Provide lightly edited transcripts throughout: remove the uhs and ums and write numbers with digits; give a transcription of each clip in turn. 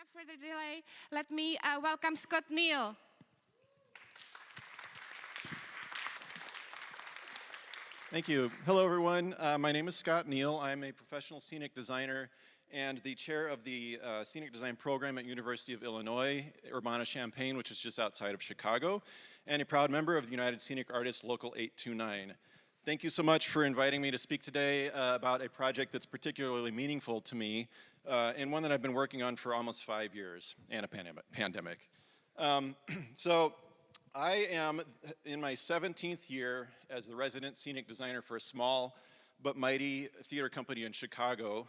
without further delay, let me welcome Scott Neale. Thank you. Hello, everyone. My name is Scott Neale. I'm a professional scenic designer and the chair of the scenic design program at University of Illinois, Urbana-Champaign, which is just outside of Chicago, and a proud member of the United Scenic Artists Local 829. Thank you so much for inviting me to speak today about a project that's particularly meaningful to me and one that I've been working on for almost 5 years and a pandemic. So I am in my 17th year as the resident scenic designer for a small but mighty theater company in Chicago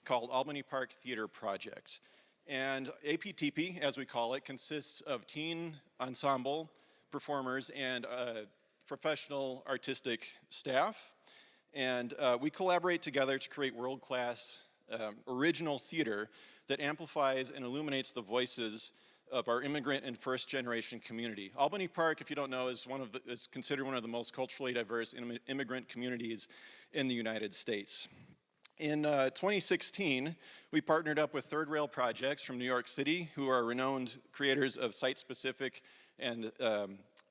called Albany Park Theater Project. And APTP, as we call it, consists of teen ensemble performers and professional artistic staff. And we collaborate together to create world-class original theater that amplifies and illuminates the voices of our immigrant and first-generation community. Albany Park, if you don't know, is considered one of the most culturally diverse immigrant communities in the United States. In 2016, we partnered up with Third Rail Projects from New York City, who are renowned creators of site-specific and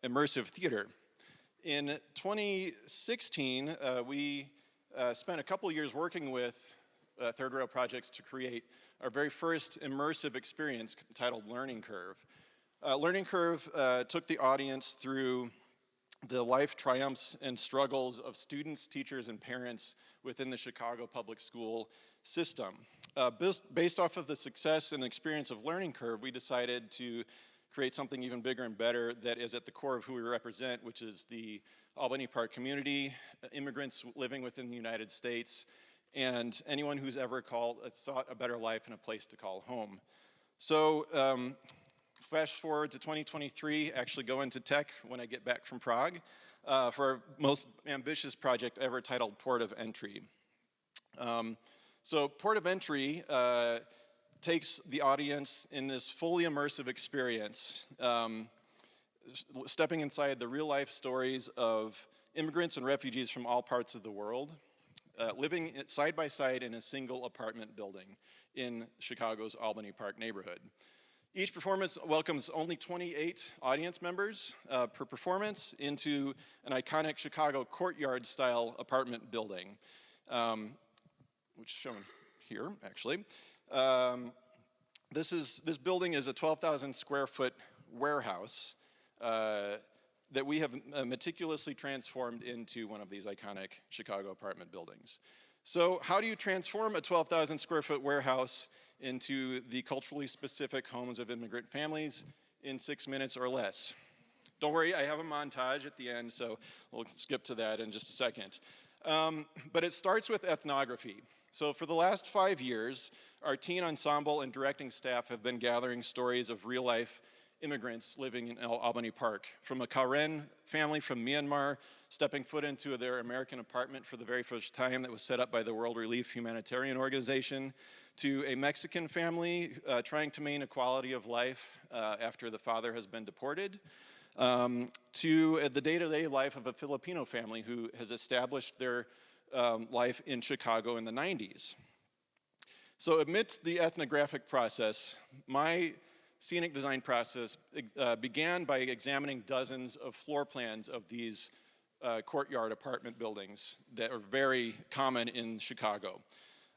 immersive theater. In 2016, we spent a couple years working with Third Rail Projects to create our very first immersive experience titled Learning Curve. Learning Curve took the audience through the life triumphs and struggles of students, teachers, and parents within the Chicago public school system. Based off of the success and experience of Learning Curve, we decided to create something even bigger and better that is at the core of who we represent, which is the Albany Park community, immigrants living within the United States, and anyone who's ever sought a better life and a place to call home. So fast forward to 2023, actually go into tech when I get back from Prague for our most ambitious project ever titled Port of Entry. So Port of Entry takes the audience in this fully immersive experience, stepping inside the real life stories of immigrants and refugees from all parts of the world, living side by side in a single apartment building in Chicago's Albany Park neighborhood. Each performance welcomes only 28 audience members per performance into an iconic Chicago courtyard-style apartment building, which is shown here, actually. This building is a 12,000 square foot warehouse that we have meticulously transformed into one of these iconic Chicago apartment buildings. So how do you transform a 12,000 square foot warehouse into the culturally specific homes of immigrant families in 6 minutes or less? Don't worry, I have a montage at the end, so we'll skip to that in just a second. But it starts with ethnography. So for the last 5 years, our teen ensemble and directing staff have been gathering stories of real-life immigrants living in Albany Park, from a Karen family from Myanmar stepping foot into their American apartment for the very first time that was set up by the World Relief Humanitarian Organization, to a Mexican family trying to maintain a quality of life after the father has been deported, to the day-to-day life of a Filipino family who has established their life in Chicago in the 90s. So amidst the ethnographic process, my scenic design process began by examining dozens of floor plans of these courtyard apartment buildings that are very common in Chicago,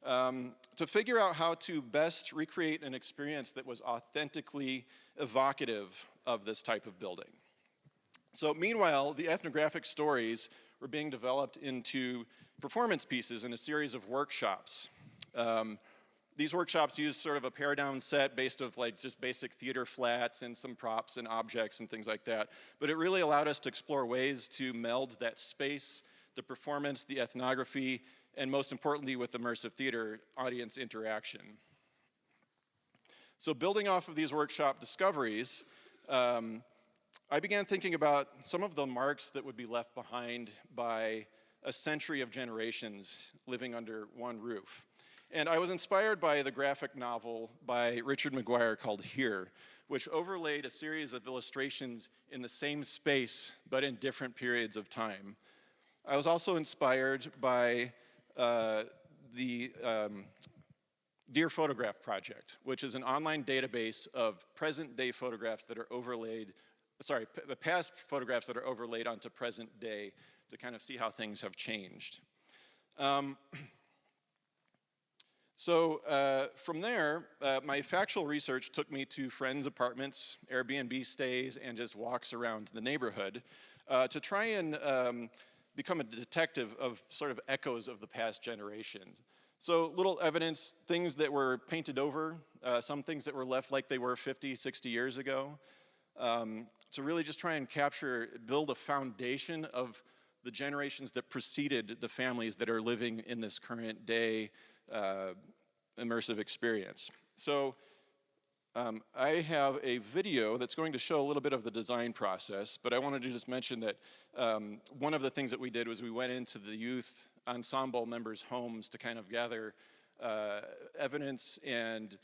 to figure out how to best recreate an experience that was authentically evocative of this type of building. So meanwhile, the ethnographic stories were being developed into performance pieces in a series of workshops. These workshops use sort of a pared-down set based of like just basic theater flats and some props and objects and things like that. But it really allowed us to explore ways to meld that space, the performance, the ethnography, and most importantly with immersive theater, audience interaction. So building off of these workshop discoveries, I began thinking about some of the marks that would be left behind by a century of generations living under one roof. And I was inspired by the graphic novel by Richard McGuire called Here, which overlaid a series of illustrations in the same space, but in different periods of time. I was also inspired by the Dear Photograph Project, which is an online database of present-day photographs that are overlaid, past photographs that are overlaid onto present day to kind of see how things have changed. From there, my factual research took me to friends' apartments, Airbnb stays, and just walks around the neighborhood to try and become a detective of sort of echoes of the past generations. So little evidence, things that were painted over, some things that were left like they were 50, 60 years ago. To really just try and build a foundation of the generations that preceded the families that are living in this current day immersive experience. So I have a video that's going to show a little bit of the design process, but I wanted to just mention that one of the things that we did was we went into the youth ensemble members' homes to kind of gather evidence and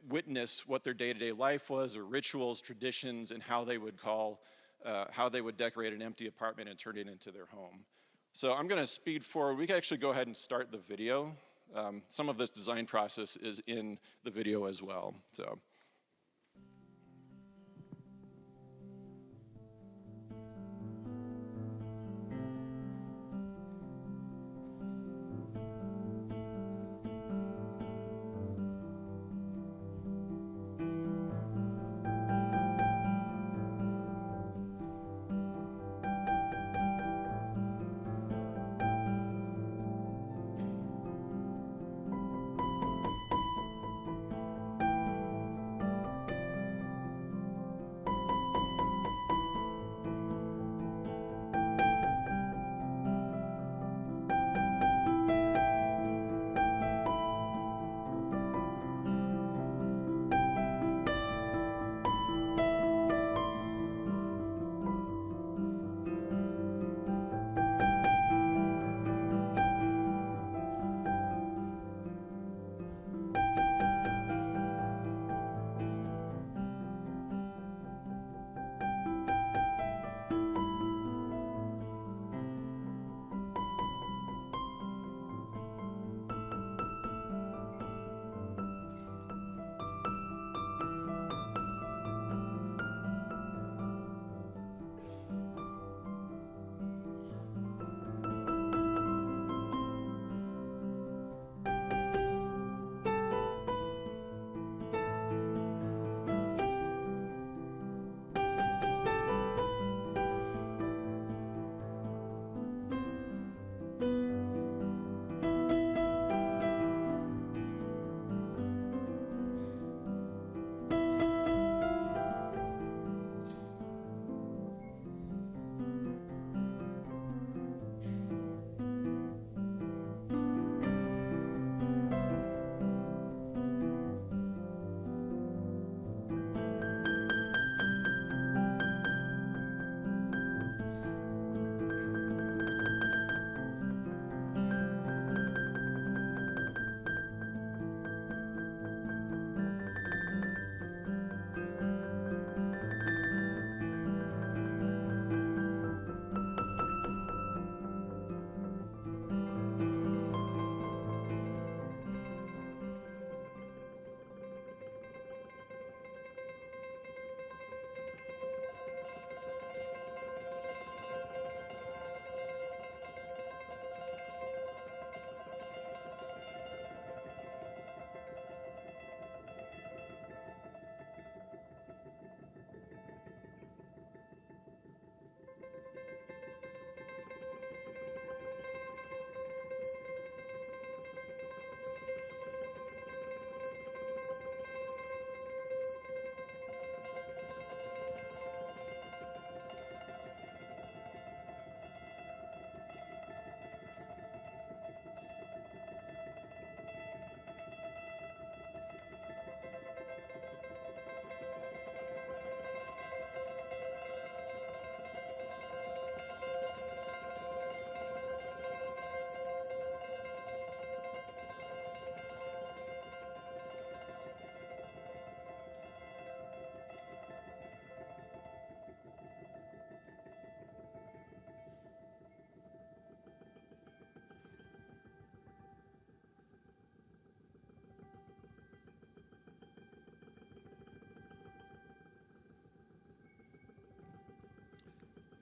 witness what their day-to-day life was, or rituals, traditions, and how they would decorate an empty apartment and turn it into their home. So I'm going to speed forward. We can actually go ahead and start the video. Some of this design process is in the video as well. So.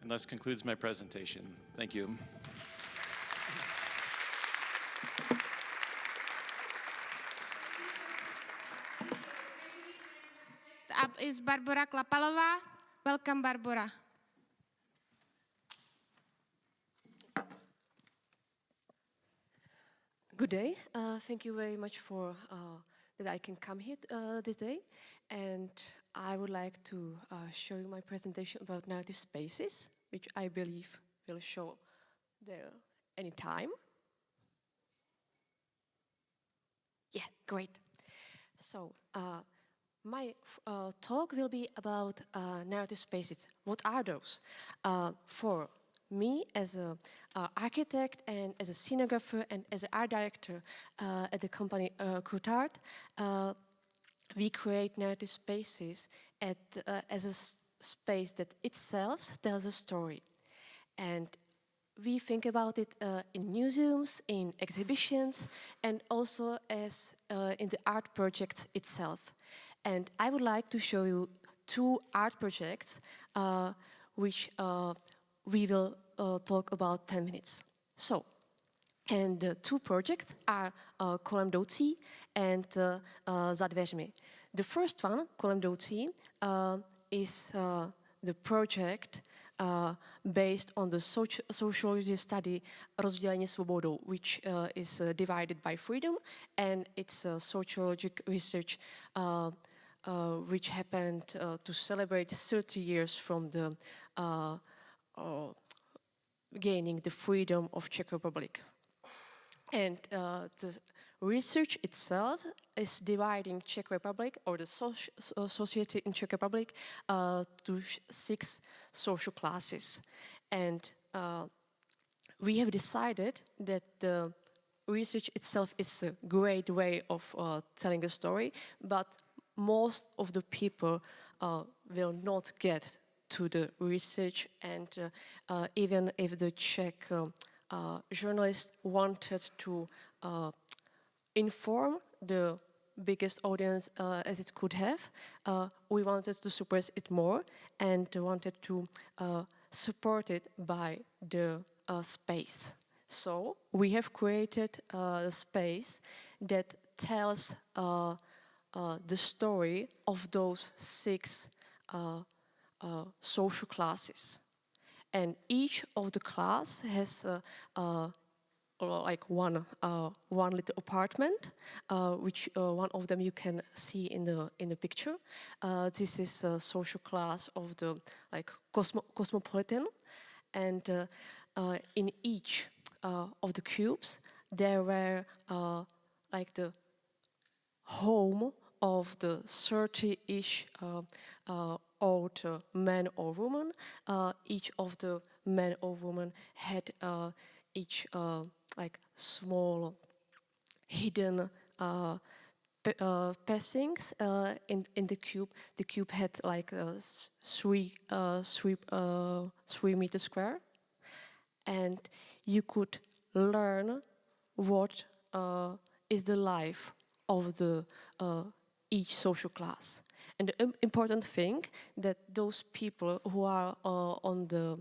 And thus concludes my presentation. Thank you. Up is Barbora Klapalová. Welcome, Barbora. Good day. Thank you very much for that I can come here this day. And I would like to show you my presentation about narrative spaces, which I believe will show there anytime. Yeah, great. So my talk will be about narrative spaces. What are those? For me, as an architect and as a scenographer and as an art director at the company Art, we create narrative spaces as a space that itself tells a story. And we think about it in museums, in exhibitions, and also as in the art projects itself. And I would like to show you two art projects which we will talk about 10 minutes. So, and the two projects are Kolem Doucí and Za dveřmi. The first one, Kolem Doucí, is the project based on the sociology study Rozdělení svobodou, which is divided by freedom, and it's a sociological research which happened to celebrate 30 years from the gaining the freedom of Czech Republic. And the research itself is dividing Czech Republic, or the society in Czech Republic, to 6 social classes. And we have decided that the research itself is a great way of telling a story, but most of the people will not get to the research, and even if the Czech journalists wanted to inform the biggest audience as it could have, we wanted to suppress it more and wanted to support it by the space. So we have created a space that tells the story of those 6 social classes, and each of the class has like one little apartment, which one of them you can see in the picture. This is a social class of the cosmopolitan, and in each of the cubes there were like the home of the 30-ish old man or woman. Each of the men or woman had each like small hidden passings in the cube. The cube had like 3 meters square, and you could learn what is the life of the each social class. And the important thing that those people who are on the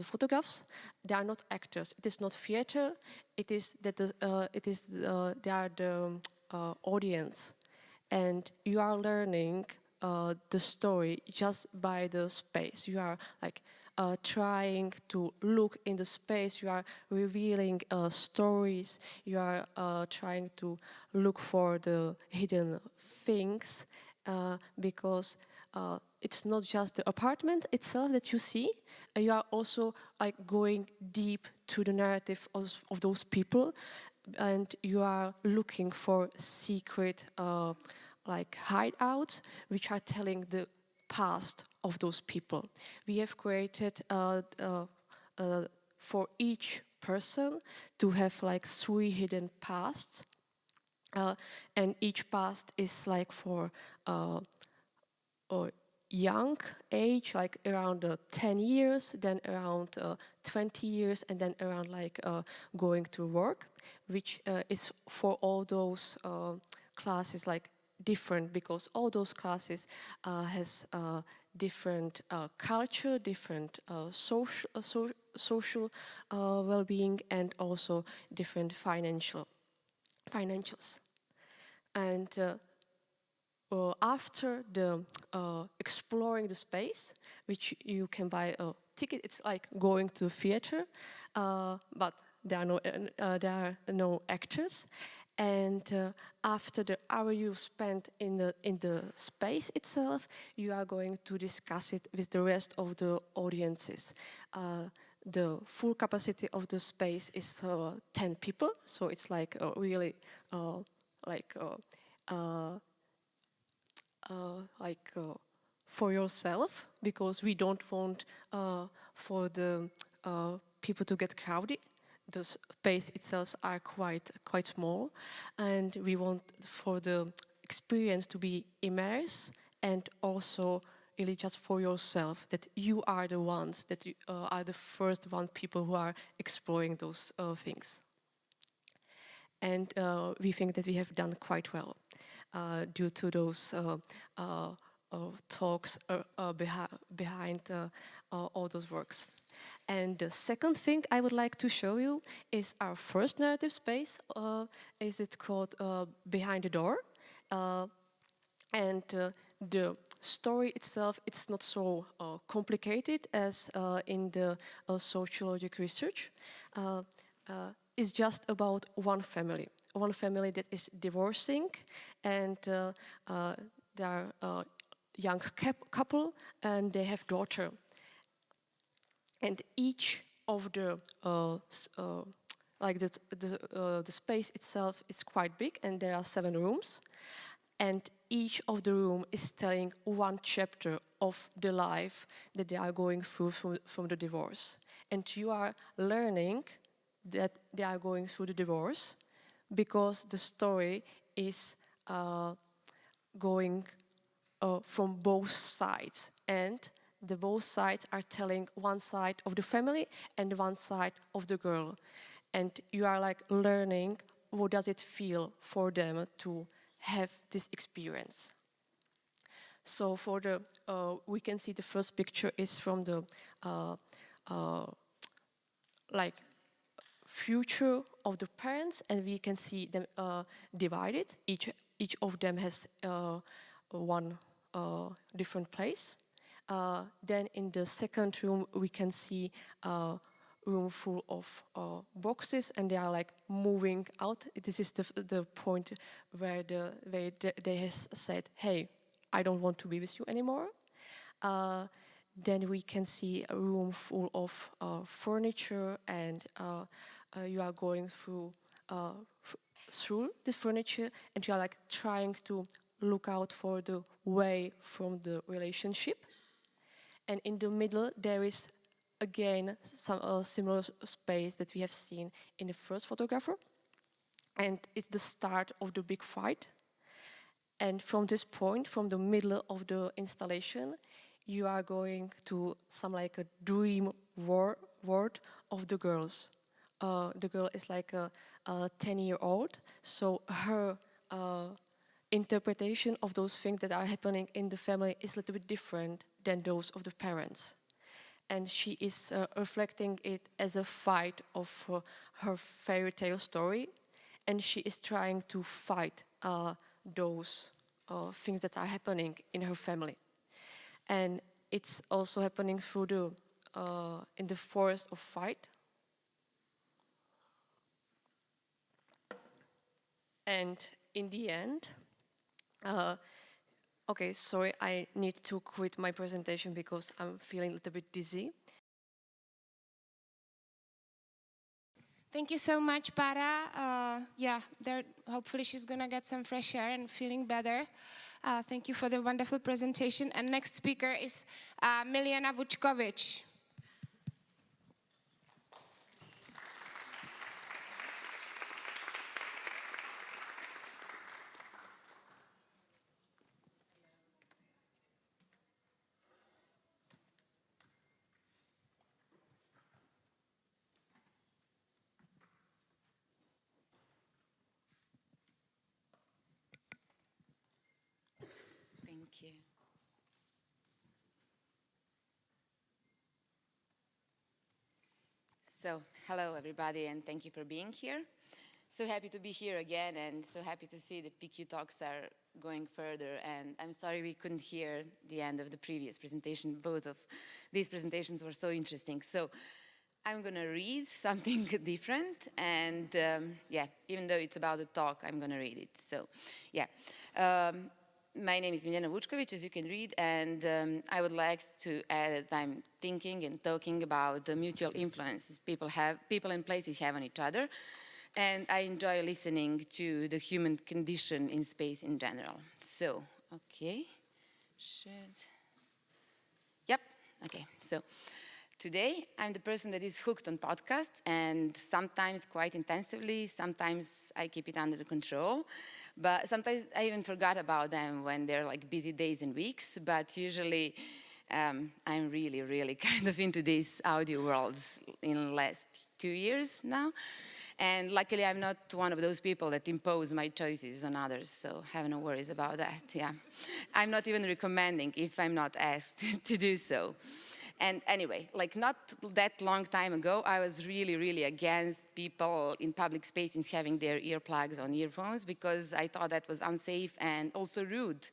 photographs, they are not actors. It is not theater. It is that they are the audience, and you are learning the story just by the space. You are like trying to look in the space. You are revealing stories. You are trying to look for the hidden things, because it's not just the apartment itself that you see. You are also like going deep to the narrative of those people, and you are looking for secret like hideouts which are telling the past of those people. We have created for each person to have like 3 hidden pasts, and each past is like for young age, like around 10 years, then around 20 years, and then around like going to work, which is for all those classes like different, because all those classes has different culture, different social well-being, and also different financials. And after the exploring the space, which you can buy a ticket, it's like going to a theater, but there are no actors. And after the hour you've spent in the space itself, you are going to discuss it with the rest of the audiences. The full capacity of the space is 10 people, so it's like really for yourself, because we don't want for the people to get crowded. The space itself are quite small, and we want for the experience to be immersed, and also really just for yourself, that you are the ones that you, are the first people who are exploring those things. And we think that we have done quite well due to those talks behind all those works. And the second thing I would like to show you is our first narrative space. Is it called Behind the Door? And the story itself, it's not so complicated as in the sociological research. It's just about one family that is divorcing, and they are a young couple, and they have daughter. And each of the the space itself is quite big, and there are 7 rooms, and each of the room is telling one chapter of the life that they are going through from the divorce. And you are learning that they are going through the divorce because the story is going from both sides, and the both sides are telling one side of the family and one side of the girl. And you are like learning what does it feel for them to have this experience. So for the, we can see the first picture is from the like future of the parents, and we can see them divided. Each of them has one different place. Then in the second room, we can see a room full of boxes, and they are like moving out. This is the point where they has said, "Hey, I don't want to be with you anymore." Then we can see a room full of furniture, and you are going through the furniture, and you are like trying to look out for the way from the relationship. And in the middle, there is again some similar space that we have seen in the first photographer. And it's the start of the big fight. And from this point, from the middle of the installation, you are going to some like a dream world of the girls. The girl is like a 10-year-old, so her interpretation of those things that are happening in the family is a little bit different than those of the parents. And she is reflecting it as a fight of her fairy tale story, and she is trying to fight those things that are happening in her family. And it's also happening through the in the forest of fight. And in the end, okay, sorry, I need to quit my presentation because I'm feeling a little bit dizzy. Thank you so much, Para. Yeah, hopefully she's gonna get some fresh air and feeling better. Thank you for the wonderful presentation. And next speaker is Miljena Vučković. Thank you. So, hello everybody, and thank you for being here. So happy to be here again, and so happy to see the PQ talks are going further. And I'm sorry we couldn't hear the end of the previous presentation. Both of these presentations were so interesting. So I'm going to read something different, and yeah, even though it's about a talk, I'm going to read it. So, yeah. My name is Miljena Vučković, as you can read, and I would like to add that I'm thinking and talking about the mutual influences people and places have on each other, and I enjoy listening to the human condition in space in general. So, okay, yep, okay, so today I'm the person that is hooked on podcasts, and sometimes quite intensively, sometimes I keep it under control. But sometimes I even forgot about them when they're like busy days and weeks, but usually I'm really, really kind of into these audio worlds in the last 2 years now. And luckily I'm not one of those people that impose my choices on others, so have no worries about that, yeah. I'm not even recommending if I'm not asked to do so. And anyway, like not that long time ago, I was really, really against people in public spaces having their earplugs on earphones because I thought that was unsafe and also rude,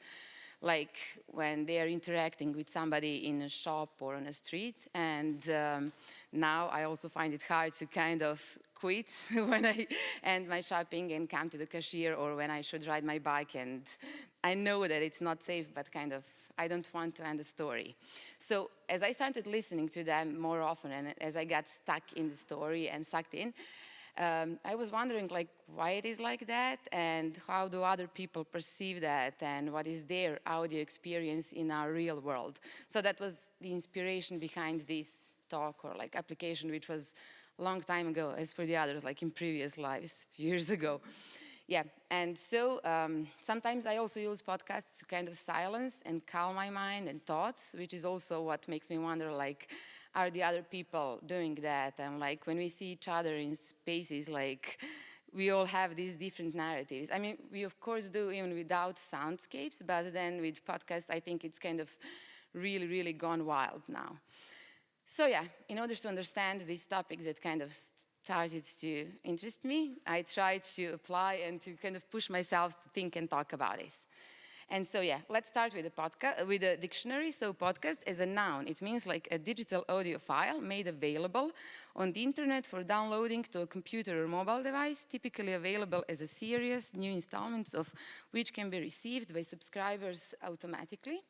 like when they are interacting with somebody in a shop or on a street. And now I also find it hard to kind of quit when I end my shopping and come to the cashier, or when I should ride my bike and I know that it's not safe, but kind of I don't want to end the story. So as I started listening to them more often, and as I got stuck in the story and sucked in, I was wondering like why it is like that, and how do other people perceive that, and what is their audio experience in our real world. So that was the inspiration behind this talk or like application, which was a long time ago, as for the others, like in previous lives, a few years ago. Yeah, and so sometimes I also use podcasts to kind of silence and calm my mind and thoughts, which is also what makes me wonder, like, are the other people doing that? And like when we see each other in spaces, like we all have these different narratives. I mean, we of course do even without soundscapes, but then with podcasts, I think it's kind of really, really gone wild now. So yeah, in order to understand these topics that kind of started to interest me, I tried to apply and to kind of push myself to think and talk about this. And so yeah, let's start with a dictionary. So podcast as a noun, it means like a digital audio file made available on the internet for downloading to a computer or mobile device, typically available as a series, new installments of which can be received by subscribers automatically.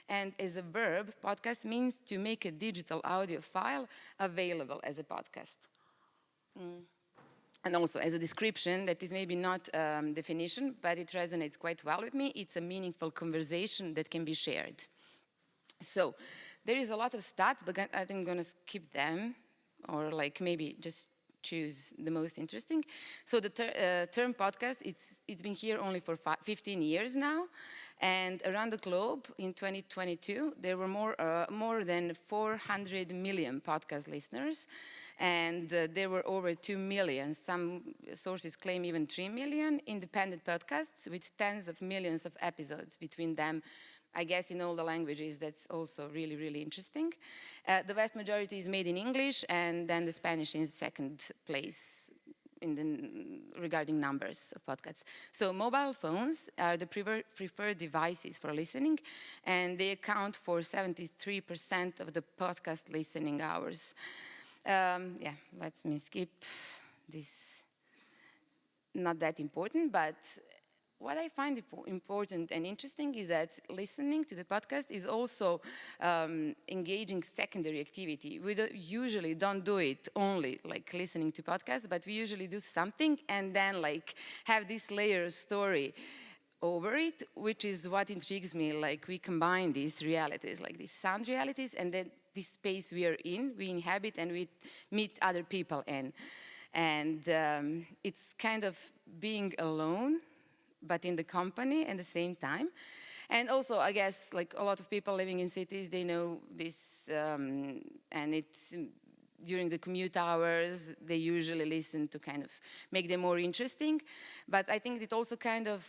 And as a verb, podcast means to make a digital audio file available as a podcast. And also as a description, that is maybe not definition, but it resonates quite well with me. It's a meaningful conversation that can be shared. So there is a lot of stats, but I think I'm going to skip them, or like maybe just choose the most interesting. So the term podcast, it's been here only for 15 years now. And around the globe in 2022, there were more than 400 million podcast listeners. And there were over 2 million, some sources claim even 3 million, independent podcasts with tens of millions of episodes between them. I guess in all the languages, that's also really, really interesting. The vast majority is made in English, and then the Spanish is second place regarding numbers of podcasts. So mobile phones are the preferred devices for listening, and they account for 73% of the podcast listening hours. Yeah, let me skip this. Not that important, but what I find important and interesting is that listening to the podcast is also engaging secondary activity. We usually don't do it only like listening to podcasts, but we usually do something and then like have this layer of story over it, which is what intrigues me. Like we combine these realities, like these sound realities, and then this space we are in, we inhabit, and we meet other people in. And it's kind of being alone, but in the company at the same time. And also, I guess, like a lot of people living in cities, they know this, and it's during the commute hours, they usually listen to kind of make them more interesting. But I think it also kind of,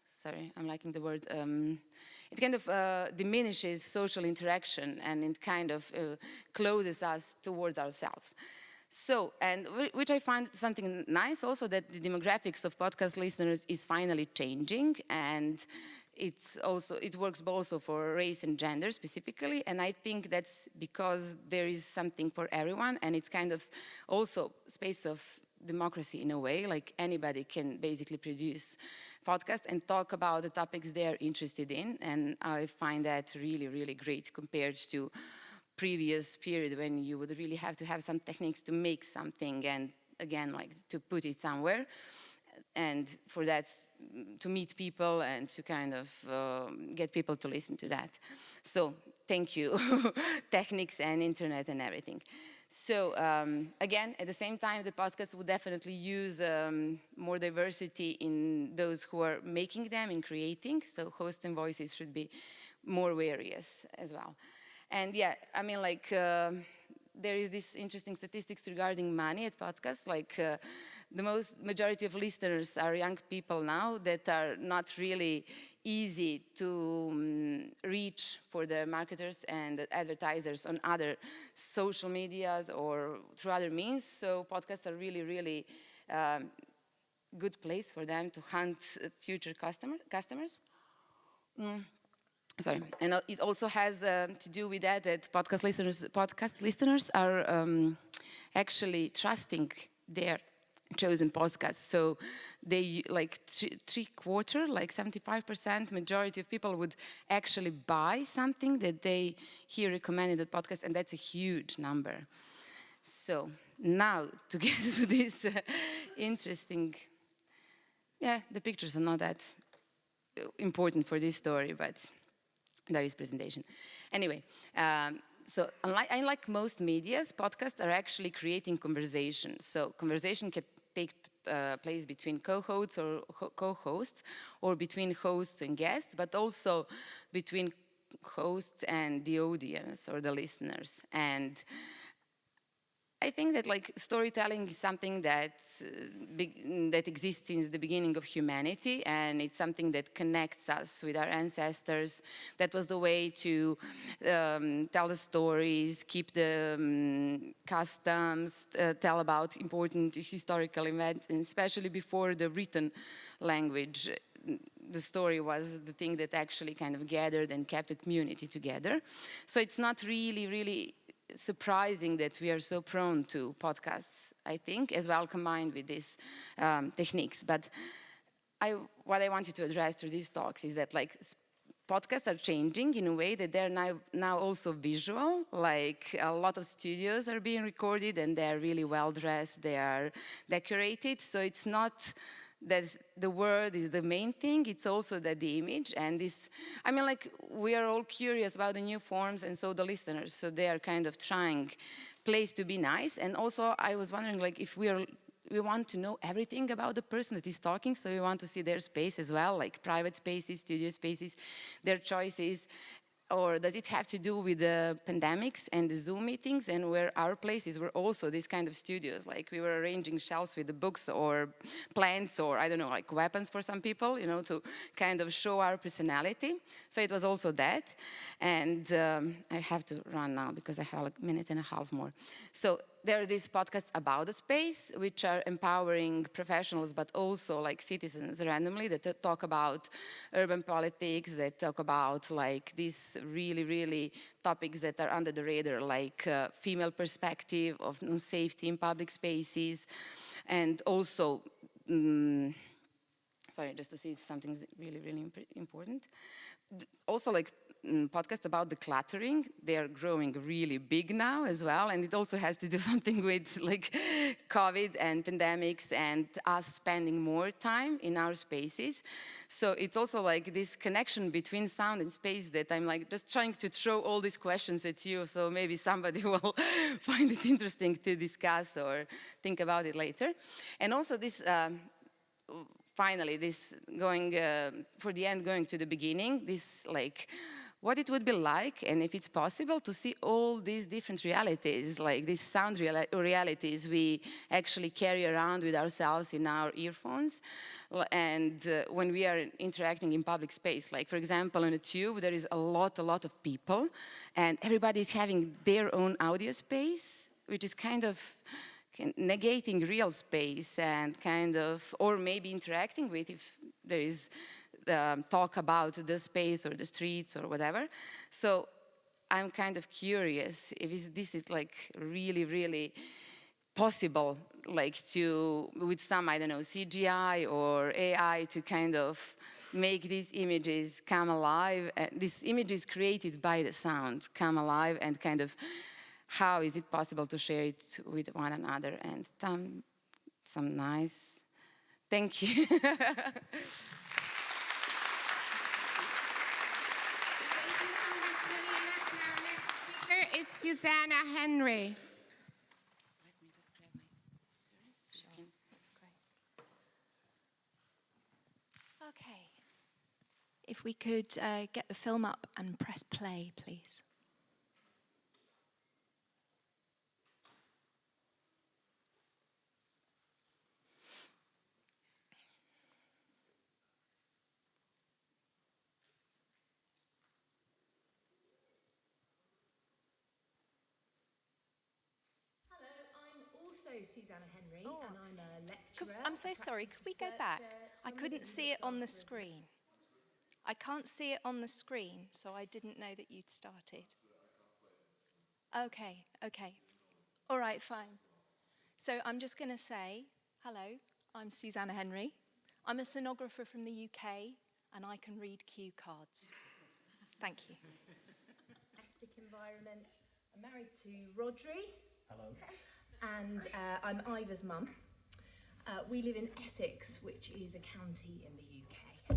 sorry, I'm liking the word, it kind of diminishes social interaction, and it kind of closes us towards ourselves. So, and which I find something nice also, that the demographics of podcast listeners is finally changing, and it works also for race and gender specifically, and I think that's because there is something for everyone, and it's kind of also space of democracy in a way, like anybody can basically produce podcast and talk about the topics they're interested in, and I find that really, really great compared to previous period when you would really have to have some techniques to make something, and again, like to put it somewhere, and for that to meet people and to kind of get people to listen to that. So thank you, techniques and internet and everything. So again, at the same time, the podcast would definitely use more diversity in those who are making them and creating. So hosts and voices should be more various as well. And yeah, I mean, like, there is this interesting statistics regarding money at podcasts. Like, the majority of listeners are young people now that are not really easy to reach for the marketers and the advertisers on other social medias or through other means. So podcasts are really, really good place for them to hunt future customers. Sorry, and it also has to do with that podcast listeners are actually trusting their chosen podcasts. So they like three-quarter, like 75% majority of people would actually buy something that they hear recommended at podcast, and that's a huge number. So now to get to this interesting, yeah, the pictures are not that important for this story, but there is presentation. Anyway, so unlike most medias, podcasts are actually creating conversation. So conversation can take place between co-hosts or between hosts and guests, but also between hosts and the audience or the listeners. And I think that like storytelling is something that exists since the beginning of humanity, and it's something that connects us with our ancestors. That was the way to tell the stories, keep the customs, tell about important historical events, and especially before the written language. The story was the thing that actually kind of gathered and kept the community together. So it's not really surprising that we are so prone to podcasts, I think, as well combined with these techniques. But what I wanted to address through these talks is that like podcasts are changing in a way that they're now also visual. Like a lot of studios are being recorded and they're really well dressed, they are decorated. So it's not that the word is the main thing, it's also that the image and this, I mean, like, we are all curious about the new forms, and so the listeners, so they are kind of trying place to be nice. And also I was wondering, like, if we want to know everything about the person that is talking, so we want to see their space as well, like private spaces, studio spaces, their choices. Or does it have to do with the pandemics and the Zoom meetings, and where our places were also these kind of studios, like we were arranging shelves with the books or plants or I don't know, like weapons for some people, you know, to kind of show our personality. So it was also that. And I have to run now because I have like a minute and a half more. So there are these podcasts about the space, which are empowering professionals, but also like citizens randomly, that talk about urban politics, that talk about like these really topics that are under the radar, like female perspective of safety in public spaces, and also, sorry, just to see if something's really important. Also like podcasts about the cluttering, they are growing really big now as well, and it also has to do something with like COVID and pandemics and us spending more time in our spaces. So it's also like this connection between sound and space that I'm like just trying to throw all these questions at you, so maybe somebody will find it interesting to discuss or think about it later. And also this finally, this going for the end, going to the beginning, this like what it would be like, and if it's possible, to see all these different realities, like these sound realities we actually carry around with ourselves in our earphones, and when we are interacting in public space. Like, for example, on a tube, there is a lot of people, and everybody is having their own audio space, which is kind of negating real space and kind of, or maybe interacting with if there is talk about the space or the streets or whatever. So I'm kind of curious if this is like really possible, like to, with some, I don't know, CGI or AI to kind of make these images come alive, these images created by the sound come alive, and kind of how is it possible to share it with one another. And some nice, thank you. Is Susannah Henry. Let me just grab my terms. Sure. That's great. Okay. If we could get the film up and press play, please. Susannah Henry, and I'm a lecturer. I'm so sorry, could we go back? I couldn't see it on the screen. I can't see it on the screen, so I didn't know that you'd started. Okay. All right, fine. So I'm just going to say, hello, I'm Susannah Henry. I'm a scenographer from the UK, and I can read cue cards. Thank you. Domestic environment. I'm married to Rodri. Hello. And I'm Iva's mum. We live in Essex, which is a county in the UK.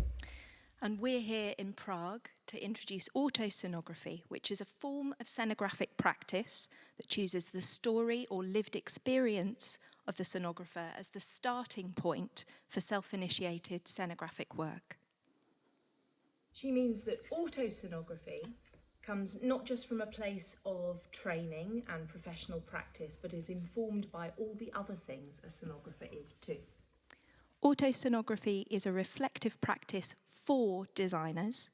And we're here in Prague to introduce Autoscenography, which is a form of scenographic practice that chooses the story or lived experience of the scenographer as the starting point for self-initiated scenographic work. She means that autoscenography comes not just from a place of training and professional practice, but is informed by all the other things a scenographer is too. Autoscenography is a reflective practice for designers,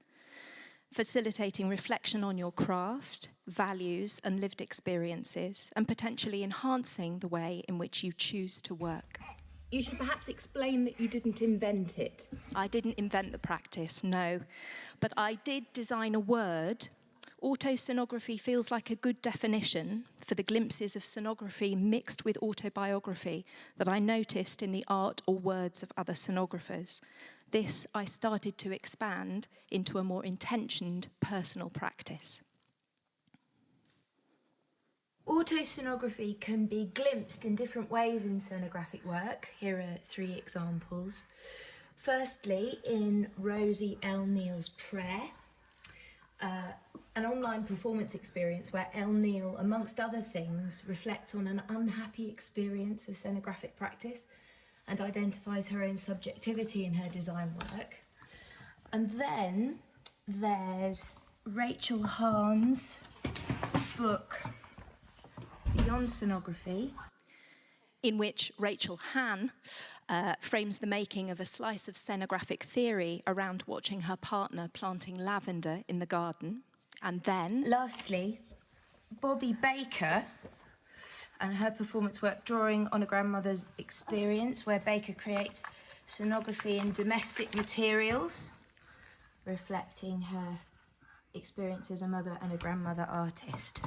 facilitating reflection on your craft, values, and lived experiences, and potentially enhancing the way in which you choose to work. You should perhaps explain that you didn't invent it. I didn't invent the practice, no, but I did design a word. Autoscenography feels like a good definition for the glimpses of scenography mixed with autobiography that I noticed in the art or words of other scenographers. This I started to expand into a more intentioned personal practice. Autoscenography can be glimpsed in different ways in scenographic work. Here are 3 examples. Firstly, in Rosie L. Neale's Prayer, an online performance experience where Elle Neale, amongst other things, reflects on an unhappy experience of scenographic practice and identifies her own subjectivity in her design work. And then there's Rachel Hahn's book, Beyond Scenography, in which Rachel Hahn frames the making of a slice of scenographic theory around watching her partner planting lavender in the garden. And then, lastly, Bobby Baker and her performance work Drawing on a Grandmother's Experience, where Baker creates scenography in domestic materials, reflecting her experience as a mother and a grandmother artist.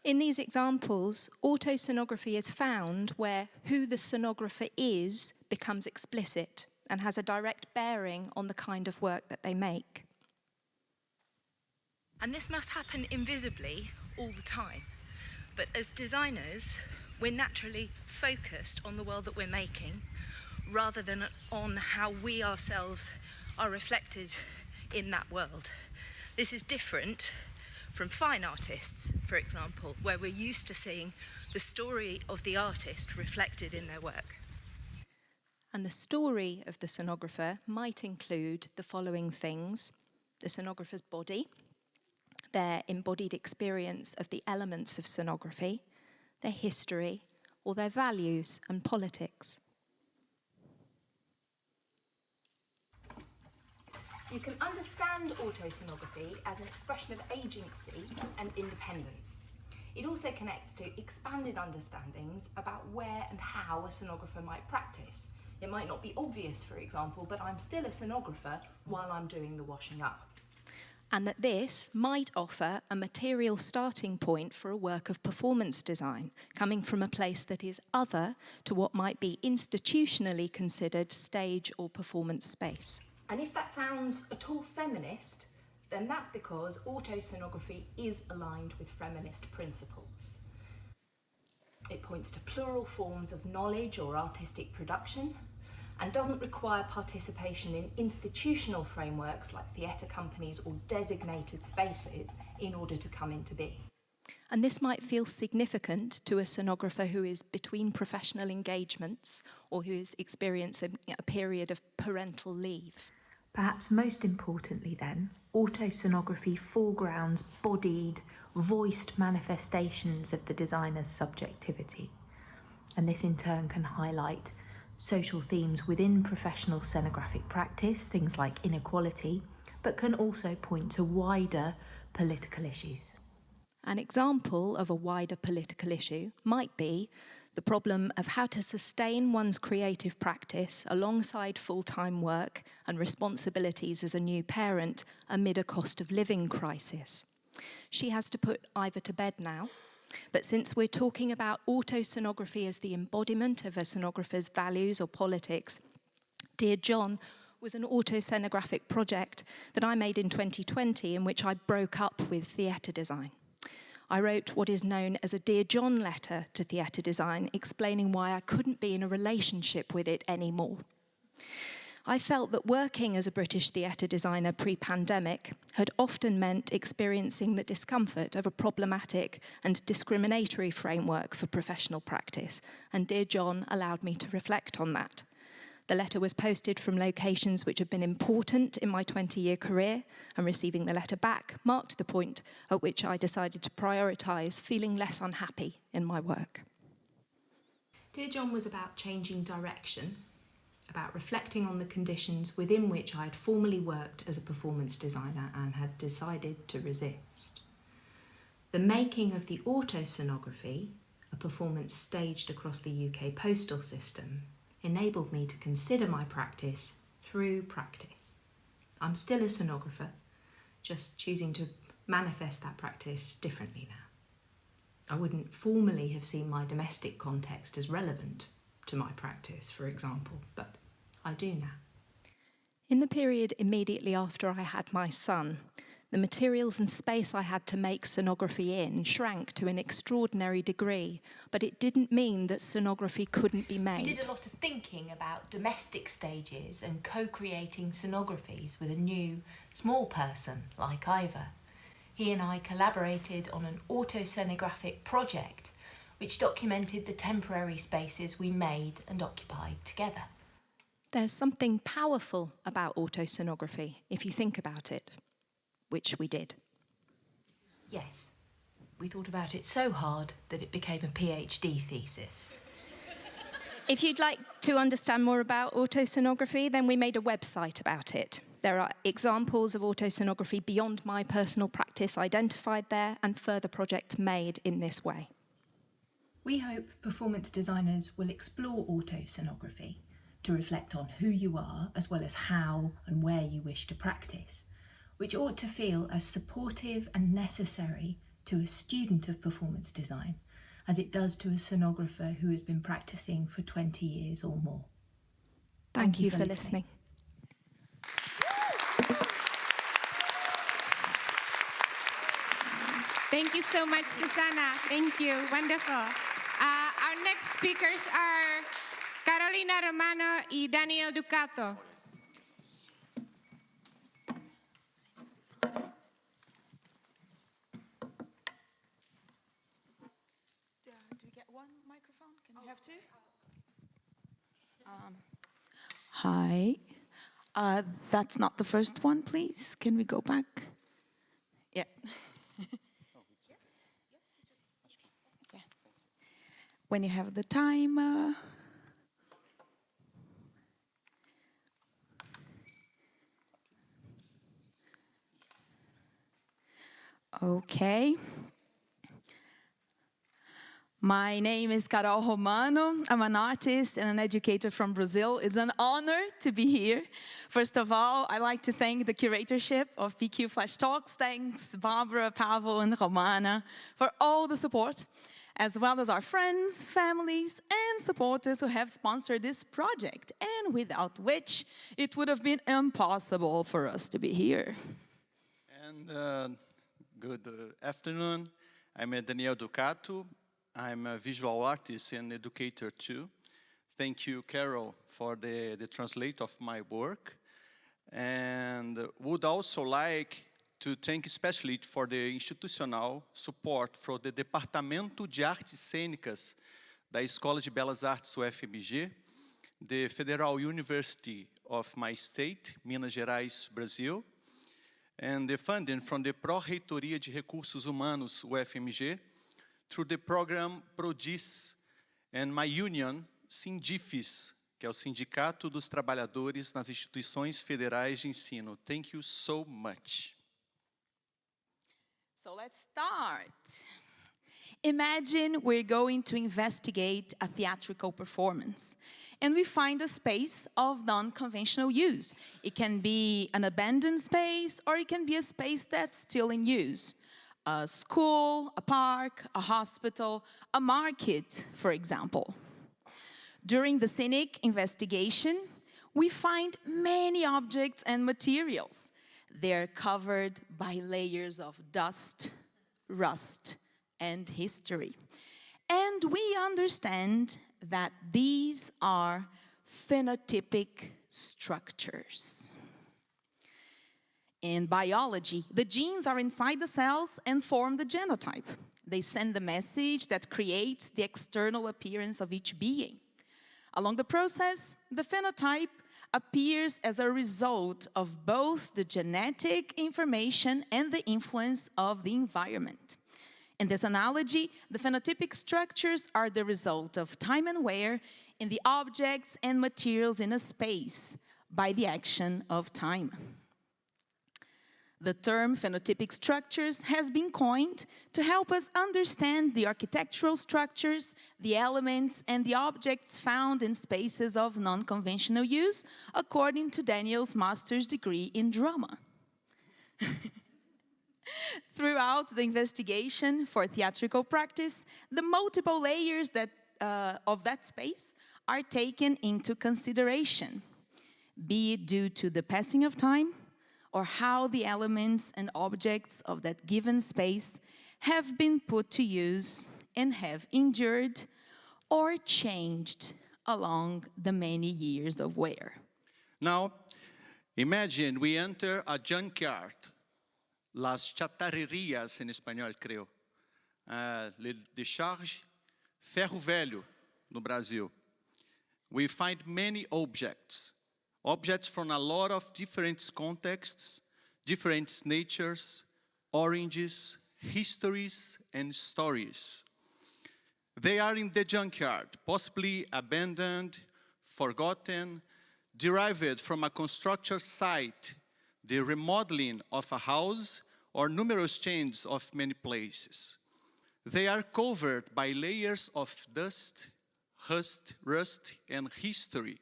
in these examples, autoscenography is found where who the scenographer is becomes explicit and has a direct bearing on the kind of work that they make. And this must happen invisibly all the time. But as designers, we're naturally focused on the world that we're making rather than on how we ourselves are reflected in that world. This is different from fine artists, for example, where we're used to seeing the story of the artist reflected in their work. And the story of the scenographer might include the following things: the scenographer's body, their embodied experience of the elements of scenography, their history, or their values and politics. You can understand autoscenography as an expression of agency and independence. It also connects to expanded understandings about where and how a scenographer might practice. It might not be obvious, for example, but I'm still a scenographer while I'm doing the washing up. And that this might offer a material starting point for a work of performance design, coming from a place that is other to what might be institutionally considered stage or performance space. And if that sounds at all feminist, then that's because autoscenography is aligned with feminist principles. It points to plural forms of knowledge or artistic production, and doesn't require participation in institutional frameworks like theatre companies or designated spaces in order to come into being. And this might feel significant to a scenographer who is between professional engagements or who is experiencing a period of parental leave. Perhaps most importantly then, autoscenography foregrounds bodied, voiced manifestations of the designer's subjectivity. And this in turn can highlight social themes within professional scenographic practice, things like inequality, but can also point to wider political issues. An example of a wider political issue might be the problem of how to sustain one's creative practice alongside full-time work and responsibilities as a new parent amid a cost of living crisis. She has to put Ivor to bed now, but since we're talking about autoscenography as the embodiment of a scenographer's values or politics, Dear John was an autoscenographic project that I made in 2020 in which I broke up with theatre design. I wrote what is known as a Dear John letter to theatre design, explaining why I couldn't be in a relationship with it anymore. I felt that working as a British theatre designer pre-pandemic had often meant experiencing the discomfort of a problematic and discriminatory framework for professional practice, and Dear John allowed me to reflect on that. The letter was posted from locations which had been important in my 20-year career, and receiving the letter back marked the point at which I decided to prioritise feeling less unhappy in my work. Dear John was about changing direction, about reflecting on the conditions within which I had formerly worked as a performance designer and had decided to resist. The making of the autoscenography, a performance staged across the UK postal system, enabled me to consider my practice through practice. I'm still a scenographer, just choosing to manifest that practice differently now. I wouldn't formally have seen my domestic context as relevant to my practice, for example, but I do now. In the period immediately after I had my son, the materials and space I had to make scenography in shrank to an extraordinary degree, but it didn't mean that scenography couldn't be made. We did a lot of thinking about domestic stages and co-creating scenographies with a new, small person like Ivor. He and I collaborated on an autoscenographic project which documented the temporary spaces we made and occupied together. There's something powerful about autoscenography, if you think about it, which we did. Yes, we thought about it so hard that it became a PhD thesis. If you'd like to understand more about autoscenography, then we made a website about it. There are examples of autoscenography beyond my personal practice identified there, and further projects made in this way. We hope performance designers will explore autoscenography to reflect on who you are, as well as how and where you wish to practice, which ought to feel as supportive and necessary to a student of performance design as it does to a scenographer who has been practicing for 20 years or more. Thank you for listening. Thank you so much, Susannah. Thank you. Wonderful. Our next speakers are Carolina Romano y Daniel Ducato. Do we get one microphone? Can we have two? Hi. That's not the first one, please. Can we go back? Yeah. Yeah. When you have the timer. Okay. My name is Romano. I'm an artist and an educator from Brazil. It's an honor to be here. First of all, I'd like to thank the curatorship of PQ Flash Talks. Thanks Barbora, Pavel, and Romano for all the support, as well as our friends, families, and supporters who have sponsored this project, and without which it would have been impossible for us to be here. And good afternoon. I'm Daniel Ducato. I'm a visual artist and educator too. Thank you, Carol, for the translate of my work. And would also like to thank especially for the institutional support from the Departamento de Artes Cênicas da Escola de Belas Artes UFMG, the Federal University of my state, Minas Gerais, Brazil, and the funding from the Pró-Reitoria de Recursos Humanos, UFMG, through the program PRODIS, and my union, Sindifes, que é o Sindicato dos Trabalhadores nas Instituições Federais de Ensino. Thank you so much. So let's start. Imagine we're going to investigate a theatrical performance, and we find a space of non-conventional use. It can be an abandoned space, or it can be a space that's still in use. A school, a park, a hospital, a market, for example. During the scenic investigation, we find many objects and materials. They're covered by layers of dust, rust, and history. And we understand that these are phenotypic structures. In biology, the genes are inside the cells and form the genotype. They send the message that creates the external appearance of each being. Along the process, the phenotype appears as a result of both the genetic information and the influence of the environment. In this analogy, the phenotypic structures are the result of time and wear in the objects and materials in a space by the action of time. The term phenotypic structures has been coined to help us understand the architectural structures, the elements, and the objects found in spaces of non-conventional use, according to Daniel's master's degree in drama. Throughout the investigation for theatrical practice, the multiple layers of that space are taken into consideration, be it due to the passing of time, or how the elements and objects of that given space have been put to use and have endured or changed along the many years of wear. Now, imagine we enter a junkyard, las chatarrerías en español, creo. Le décharge, ferro velho, no Brasil. We find many objects from a lot of different contexts, different natures, origins, histories, and stories. They are in the junkyard, possibly abandoned, forgotten, derived from a construction site, the remodeling of a house, or numerous changes of many places. They are covered by layers of dust, rust, and history.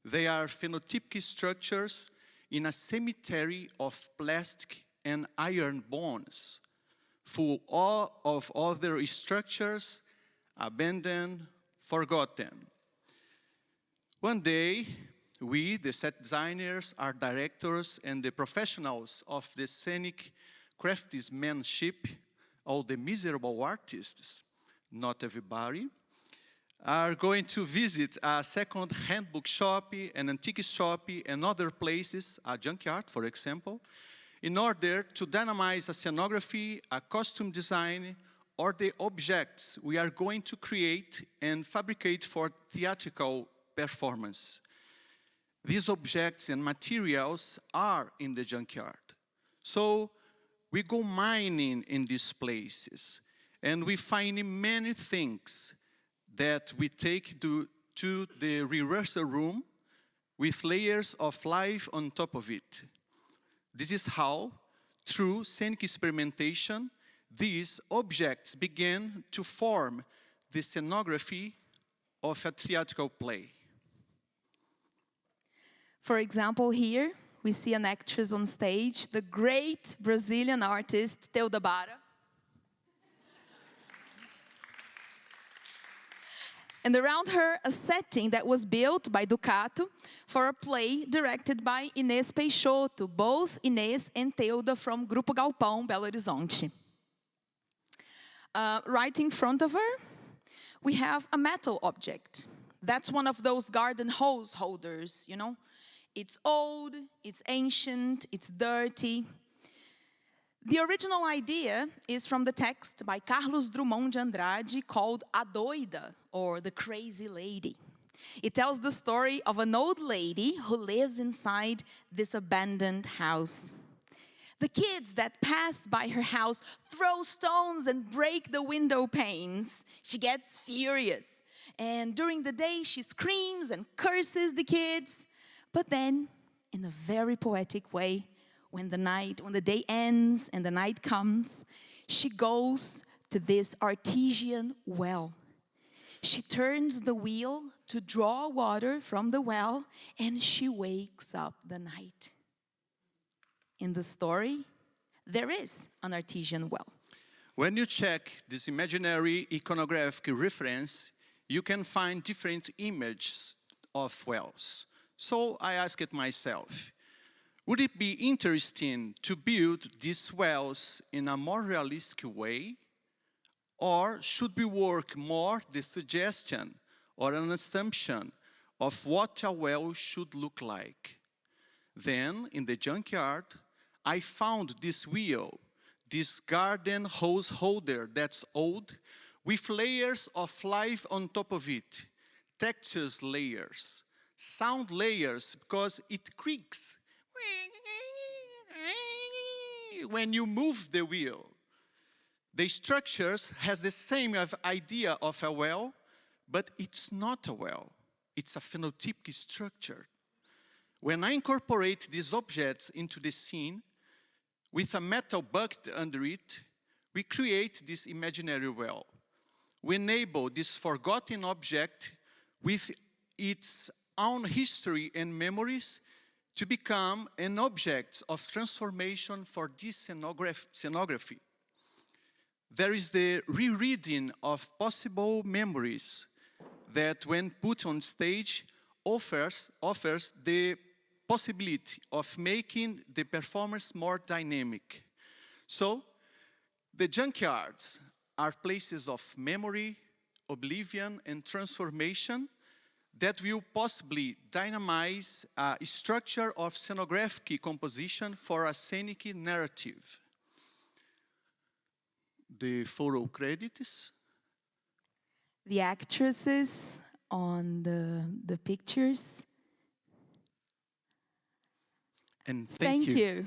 They are phenotypic structures in a cemetery of plastic and iron bones, full of other structures, abandoned, forgotten. One day, we, the set designers, art directors, and the professionals of the scenic craftsmanship, all the miserable artists, not everybody, are going to visit a second-hand bookshop, an antique shop, and other places, a junkyard, for example, in order to dynamize a scenography, a costume design, or the objects we are going to create and fabricate for theatrical performance. these objects and materials are in the junkyard. So we go mining in these places, and we find many things that we take to the rehearsal room with layers of life on top of it. This is how, through scenic experimentation, these objects began to form the scenography of a theatrical play. For example, here we see an actress on stage, the great Brazilian artist Barbora. And around her, a setting that was built by Ducato for a play directed by Inês Peixoto, both Inês and Teuda from Grupo Galpão, Belo Horizonte. Right in front of her, we have a metal object. That's one of those garden hose holders, you know. It's old, it's ancient, it's dirty. The original idea is from the text by Carlos Drummond de Andrade called A Doida, or The Crazy Lady. It tells the story of an old lady who lives inside this abandoned house. The kids that pass by her house throw stones and break the window panes. She gets furious. And during the day, she screams and curses the kids. But then, in a very poetic way, when the day ends and the night comes, she goes to this artesian well. She turns the wheel to draw water from the well, and she wakes up the night. In the story, there is an artesian well. When you check this imaginary iconographic reference, you can find different images of wells. So I asked myself, would it be interesting to build these wells in a more realistic way? Or should we work more the suggestion or an assumption of what a well should look like? Then, in the junkyard, I found this wheel, this garden hose holder that's old, with layers of life on top of it, textures layers, sound layers, because it creaks when you move the wheel. The structures has the same idea of a well, but it's not a well. It's a phenotypic structure. When I incorporate these objects into the scene, with a metal bucket under it, we create this imaginary well. We enable this forgotten object with its own history and memories to become an object of transformation for this scenography. There is the rereading of possible memories that, when put on stage, offers the possibility of making the performance more dynamic. So, the junkyards are places of memory, oblivion, and transformation that will possibly dynamize a structure of scenographic composition for a scenic narrative. The photo credits. The actresses on the pictures. And thank you.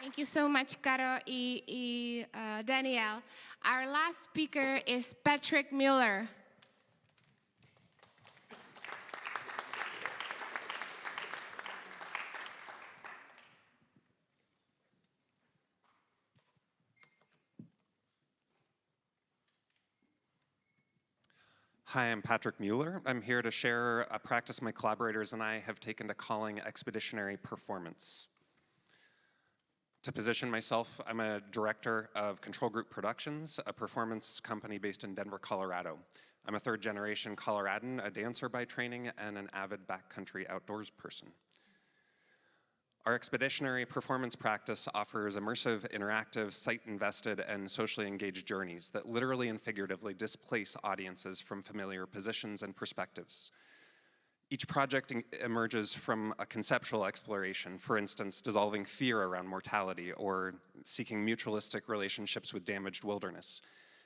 Thank you so much, Caro y Danielle. Our last speaker is Patrick Mueller. Hi, I'm Patrick Mueller. I'm here to share a practice my collaborators and I have taken to calling Expeditionary performance. To position myself, I'm a director of Control Group Productions, a performance company based in Denver, Colorado. I'm a third-generation Coloradan, a dancer by training, and an avid backcountry outdoors person. Our Expeditionary performance practice offers immersive, interactive, site-invested, and socially engaged journeys that literally and figuratively displace audiences from familiar positions and perspectives. Each project emerges from a conceptual exploration, for instance, dissolving fear around mortality or seeking mutualistic relationships with damaged wilderness,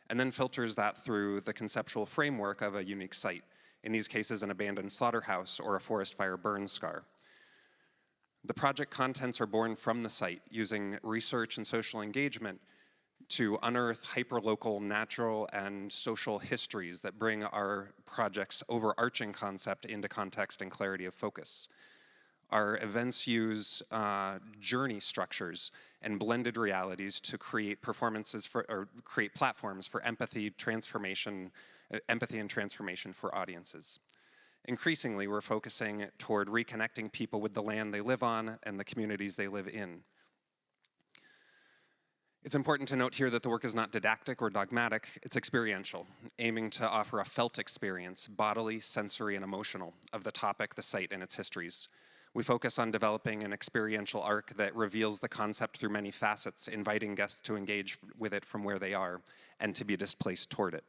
and then filters that through the conceptual framework of a unique site, in these cases an abandoned slaughterhouse or a forest fire burn scar. The project contents are born from the site, using research and social engagement to unearth hyperlocal natural and social histories that bring our project's overarching concept into context and clarity of focus. Our events use journey structures and blended realities to create performances or create platforms for empathy and transformation for audiences. Increasingly, we're focusing toward reconnecting people with the land they live on and the communities they live in. It's important to note here that the work is not didactic or dogmatic, it's experiential, aiming to offer a felt experience, bodily, sensory, and emotional, of the topic, the site, and its histories. We focus on developing an experiential arc that reveals the concept through many facets, inviting guests to engage with it from where they are and to be displaced toward it.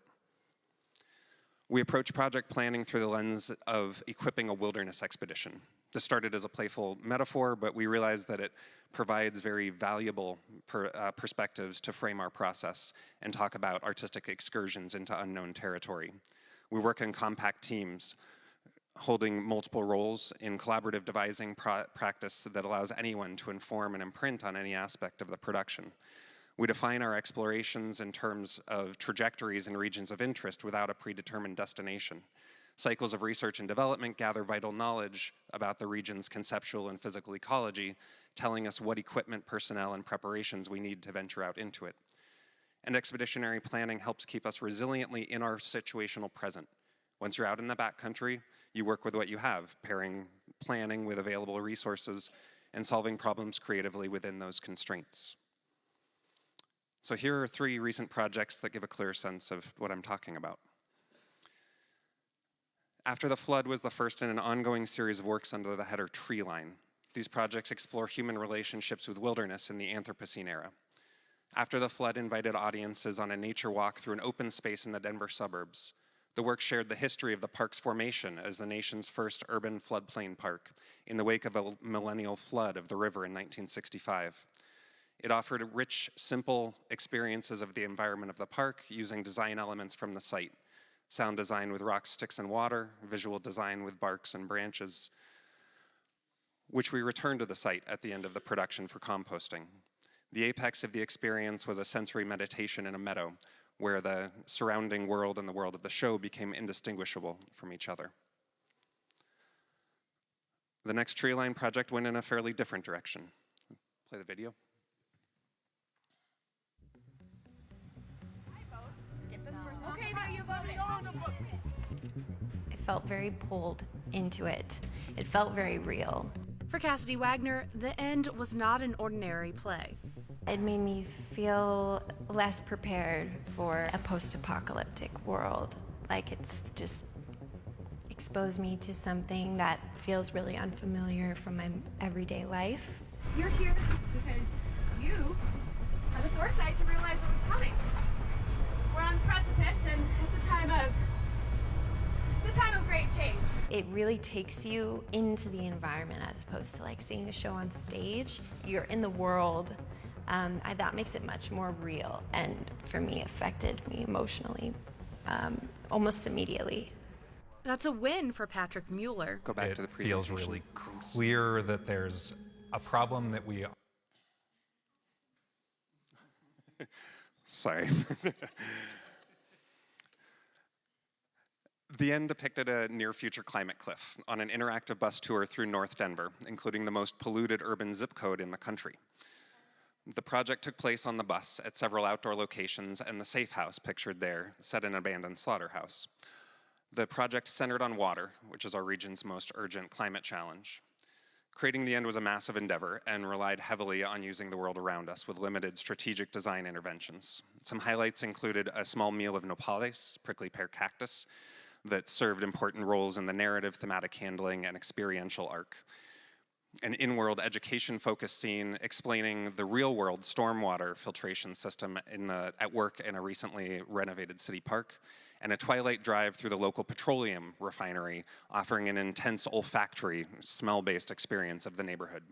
We approach project planning through the lens of equipping a wilderness expedition. This started as a playful metaphor, but we realized that it provides very valuable perspectives to frame our process and talk about artistic excursions into unknown territory. We work in compact teams, holding multiple roles in collaborative devising practice that allows anyone to inform and imprint on any aspect of the production. We define our explorations in terms of trajectories and regions of interest without a predetermined destination. Cycles of research and development gather vital knowledge about the region's conceptual and physical ecology, telling us what equipment, personnel, and preparations we need to venture out into it. And expeditionary planning helps keep us resiliently in our situational present. Once you're out in the backcountry, you work with what you have, pairing planning with available resources and solving problems creatively within those constraints. So here are 3 recent projects that give a clear sense of what I'm talking about. After the Flood was the first in an ongoing series of works under the header Tree Line. These projects explore human relationships with wilderness in the Anthropocene era. After the Flood invited audiences on a nature walk through an open space in the Denver suburbs. The work shared the history of the park's formation as the nation's first urban floodplain park in the wake of a millennial flood of the river in 1965. It offered rich, simple experiences of the environment of the park using design elements from the site. Sound design with rocks, sticks, and water, visual design with barks and branches, which we returned to the site at the end of the production for composting. The apex of the experience was a sensory meditation in a meadow, where the surrounding world and the world of the show became indistinguishable from each other. The next Tree Line project went in a fairly different direction. Play the video. I felt very pulled into it. It felt very real. For Cassidy Wagner, the end was not an ordinary play. It made me feel less prepared for a post-apocalyptic world. Like it's just exposed me to something that feels really unfamiliar from my everyday life. You're here because you had the foresight to realize what was coming. We're on the precipice, and it's a time of great change. It really takes you into the environment as opposed to like seeing a show on stage. You're in the world. That makes it much more real, and for me, affected me emotionally almost immediately. That's a win for Patrick Mueller. Go back to the presentation. It feels really clear that there's a problem that we... Sorry. The end depicted a near-future climate cliff on an interactive bus tour through North Denver, including the most polluted urban zip code in the country. The project took place on the bus at several outdoor locations, and the safe house pictured there set in an abandoned slaughterhouse. The project centered on water, which is our region's most urgent climate challenge. Creating the end was a massive endeavor and relied heavily on using the world around us with limited strategic design interventions. Some highlights included a small meal of nopales, prickly pear cactus, that served important roles in the narrative, thematic handling, and experiential arc. An in-world education-focused scene explaining the real-world stormwater filtration system at work in a recently renovated city park, and a twilight drive through the local petroleum refinery, offering an intense olfactory, smell-based experience of the neighborhood.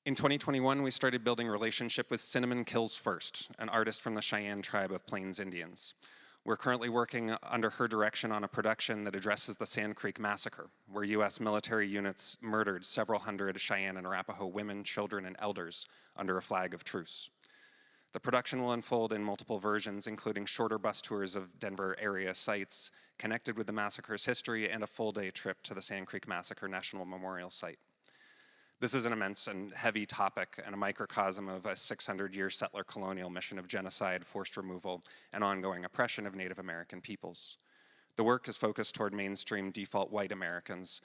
In 2021, we started building a relationship with Cinnamon Kills First, an artist from the Cheyenne tribe of Plains Indians. We're currently working under her direction on a production that addresses the Sand Creek Massacre, where US military units murdered several hundred Cheyenne and Arapaho women, children, and elders under a flag of truce. The production will unfold in multiple versions, including shorter bus tours of Denver area sites connected with the massacre's history and a full-day trip to the Sand Creek Massacre National Memorial Site. This is an immense and heavy topic and a microcosm of a 600-year settler colonial mission of genocide, forced removal, and ongoing oppression of Native American peoples. The work is focused toward mainstream default white Americans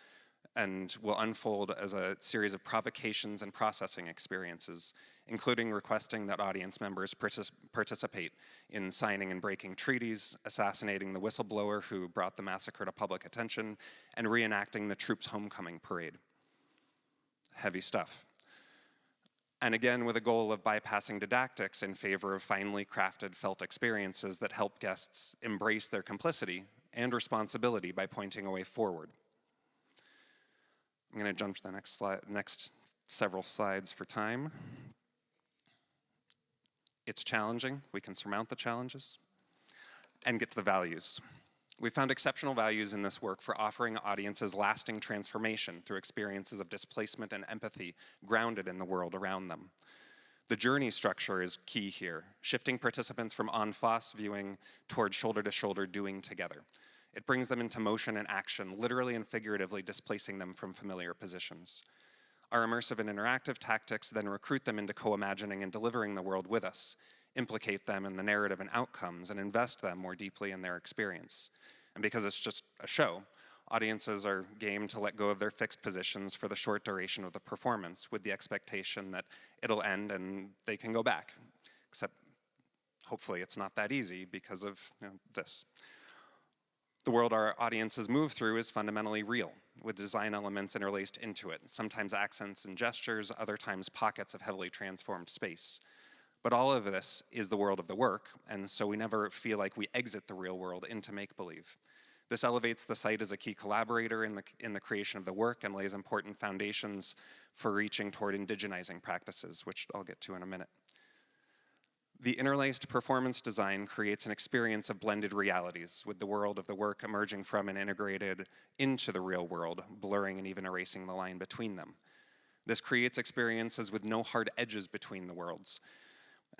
and will unfold as a series of provocations and processing experiences, including requesting that audience members participate in signing and breaking treaties, assassinating the whistleblower who brought the massacre to public attention, and reenacting the troops' homecoming parade. Heavy stuff. And again, with a goal of bypassing didactics in favor of finely crafted felt experiences that help guests embrace their complicity and responsibility by pointing a way forward. I'm going to jump to the next several slides for time. It's challenging. We can surmount the challenges and get to the values. We found exceptional values in this work for offering audiences lasting transformation through experiences of displacement and empathy grounded in the world around them. The journey structure is key here, shifting participants from en face viewing toward shoulder-to-shoulder doing together. It brings them into motion and action, literally and figuratively displacing them from familiar positions. Our immersive and interactive tactics then recruit them into co-imagining and delivering the world with us, implicate them in the narrative and outcomes, and invest them more deeply in their experience. And because it's just a show, audiences are game to let go of their fixed positions for the short duration of the performance with the expectation that it'll end and they can go back. Except, hopefully it's not that easy because of this. The world our audiences move through is fundamentally real, with design elements interlaced into it, sometimes accents and gestures, other times pockets of heavily transformed space. But all of this is the world of the work, and so we never feel like we exit the real world into make-believe. This elevates the site as a key collaborator in the creation of the work and lays important foundations for reaching toward indigenizing practices, which I'll get to in a minute. The interlaced performance design creates an experience of blended realities, with the world of the work emerging from and integrated into the real world, blurring and even erasing the line between them. This creates experiences with no hard edges between the worlds.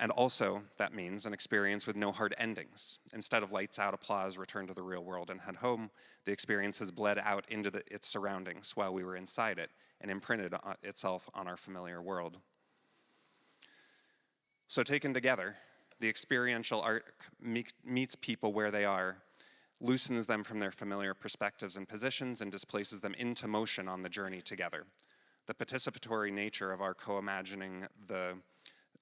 And also, that means an experience with no hard endings. Instead of lights out, applause, return to the real world, and head home, the experience has bled out into its surroundings while we were inside it and imprinted itself on our familiar world. So taken together, the experiential art meets people where they are, loosens them from their familiar perspectives and positions, and displaces them into motion on the journey together. The participatory nature of our co-imagining the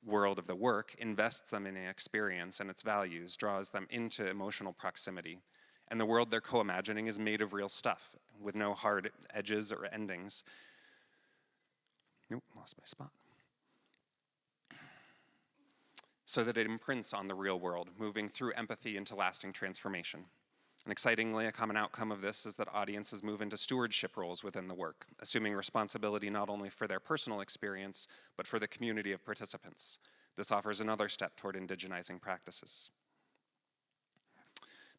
world of the work invests them in an experience and its values, draws them into emotional proximity. And the world they're co-imagining is made of real stuff, with no hard edges or endings. Nope, lost my spot. So that it imprints on the real world, moving through empathy into lasting transformation. And excitingly, a common outcome of this is that audiences move into stewardship roles within the work, assuming responsibility not only for their personal experience, but for the community of participants. This offers another step toward indigenizing practices.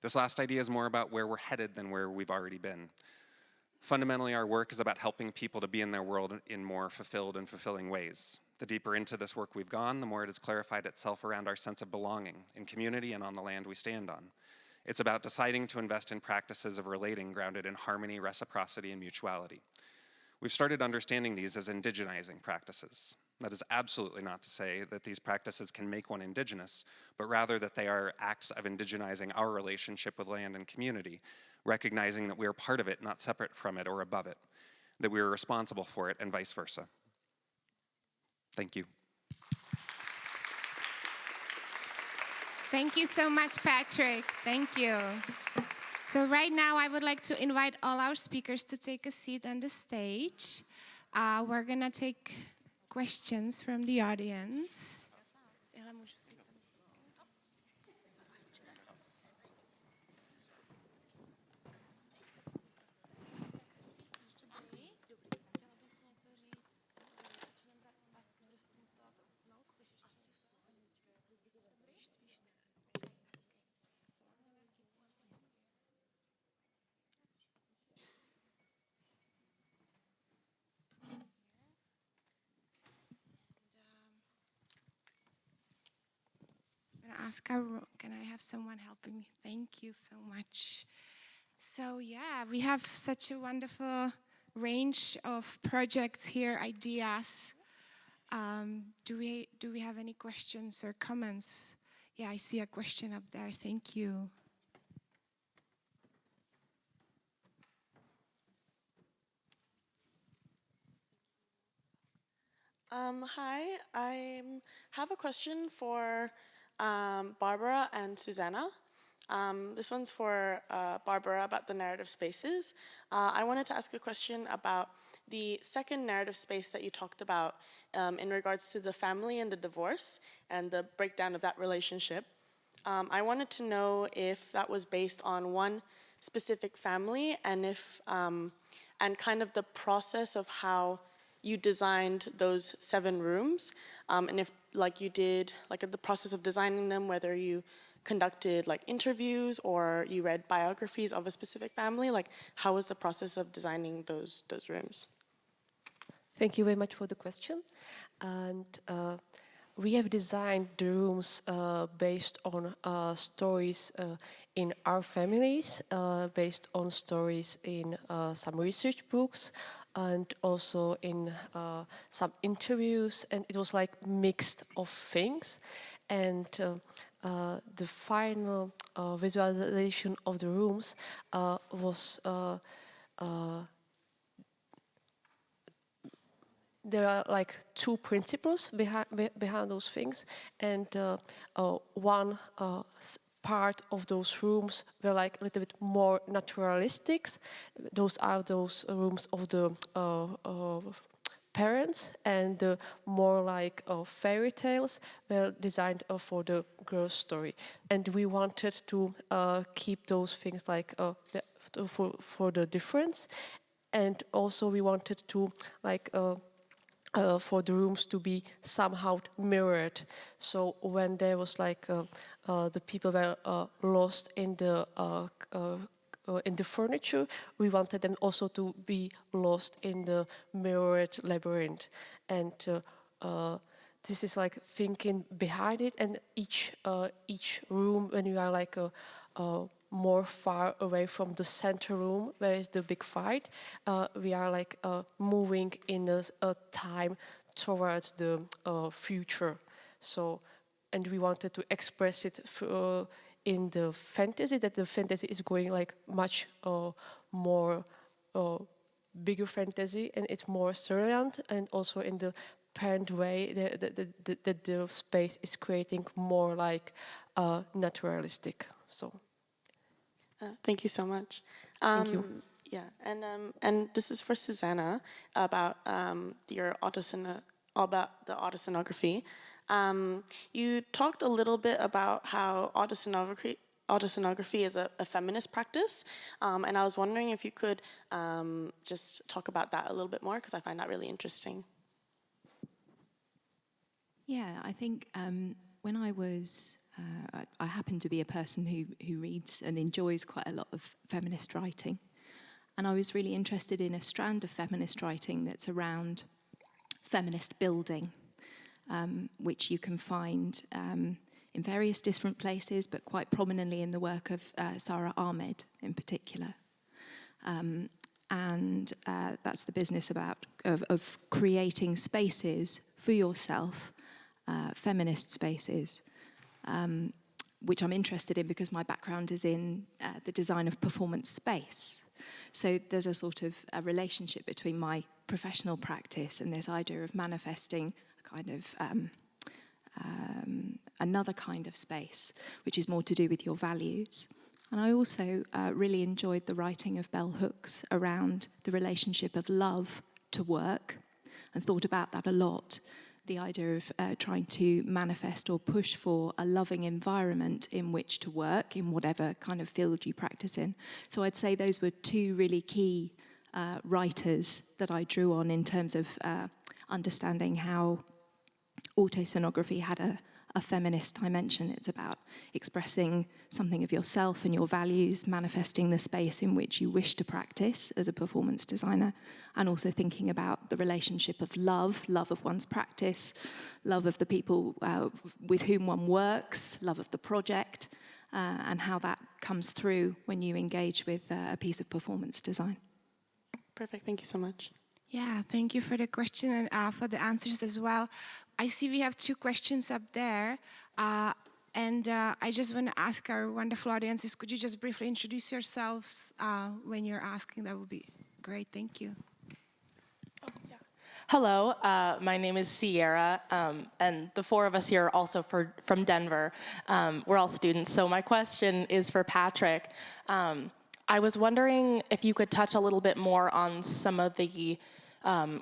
This last idea is more about where we're headed than where we've already been. Fundamentally, our work is about helping people to be in their world in more fulfilled and fulfilling ways. The deeper into this work we've gone, the more it has clarified itself around our sense of belonging in community and on the land we stand on. It's about deciding to invest in practices of relating grounded in harmony, reciprocity, and mutuality. We've started understanding these as indigenizing practices. That is absolutely not to say that these practices can make one indigenous, but rather that they are acts of indigenizing our relationship with land and community, recognizing that we are part of it, not separate from it or above it, that we are responsible for it, and vice versa. Thank you. Thank you so much, Patrick. Thank you. So right now, I would like to invite all our speakers to take a seat on the stage. We're gonna take questions from the audience. ask a room? Can I have someone helping me? Thank you so much. So yeah, we have such a wonderful range of projects here, ideas. Do we have any questions or comments? Yeah, I see a question up there. Thank you. Hi, I have a question for Barbora and Susannah. This one's for Barbora about the narrative spaces. I wanted to ask a question about the second narrative space that you talked about in regards to the family and the divorce and the breakdown of that relationship. I wanted to know if that was based on one specific family and if and kind of the process of how you designed those 7 rooms, and if like you did like the process of designing them, whether you conducted like interviews or you read biographies of a specific family, like how was the process of designing those rooms? Thank you very much for the question. And we have designed the rooms based on stories in our families, based on stories in some research books, and also in some interviews, and it was like mixed of things. And the final visualization of the rooms was there are like 2 principles behind those things, and one part of those rooms were like a little bit more naturalistic. Those are those rooms of the parents, and more like fairy tales were designed for the girl's story. And we wanted to keep those things like for the difference, and also we wanted to like for the rooms to be somehow mirrored. So when there was like the people were lost in the furniture, we wanted them also to be lost in the mirrored labyrinth. And this is like thinking behind it. And each room, when you are like more far away from the center room, where is the big fight, we are like moving in a time towards the future. So, and we wanted to express it in the fantasy, that the fantasy is going like much more bigger fantasy, and it's more surreal, and also in the parent way, the space is creating more like naturalistic. So. Thank you so much. Thank you. Yeah, and this is for Susannah about your about the autoscenography. You talked a little bit about how autoscenography is a feminist practice, and I was wondering if you could just talk about that a little bit more, because I find that really interesting. Yeah, I think when I was I happen to be a person who reads and enjoys quite a lot of feminist writing. And I was really interested in a strand of feminist writing that's around feminist building, which you can find in various different places, but quite prominently in the work of s.r.o in particular. And that's the business of creating spaces for yourself, feminist spaces, which I'm interested in because my background is in the design of performance space. So there's a sort of a relationship between my professional practice and this idea of manifesting a kind of another kind of space, which is more to do with your values. And I also really enjoyed the writing of bell hooks around the relationship of love to work, and thought about that a lot. The idea of trying to manifest or push for a loving environment in which to work, in whatever kind of field you practice in. So I'd say those were 2 really key writers that I drew on in terms of understanding how autoscenography had a feminist dimension. It's about expressing something of yourself and your values, manifesting the space in which you wish to practice as a performance designer, and also thinking about the relationship of love of one's practice, love of the people with whom one works, love of the project, and how that comes through when you engage with a piece of performance design. Perfect, thank you so much. Yeah, thank you for the question and for the answers as well. I see we have 2 questions up there. And I just want to ask our wonderful audiences, could you just briefly introduce yourselves when you're asking? That would be great, thank you. Hello, my name is Sierra, and the 4 of us here are also from Denver. We're all students, so my question is for Patrick. I was wondering if you could touch a little bit more on some of the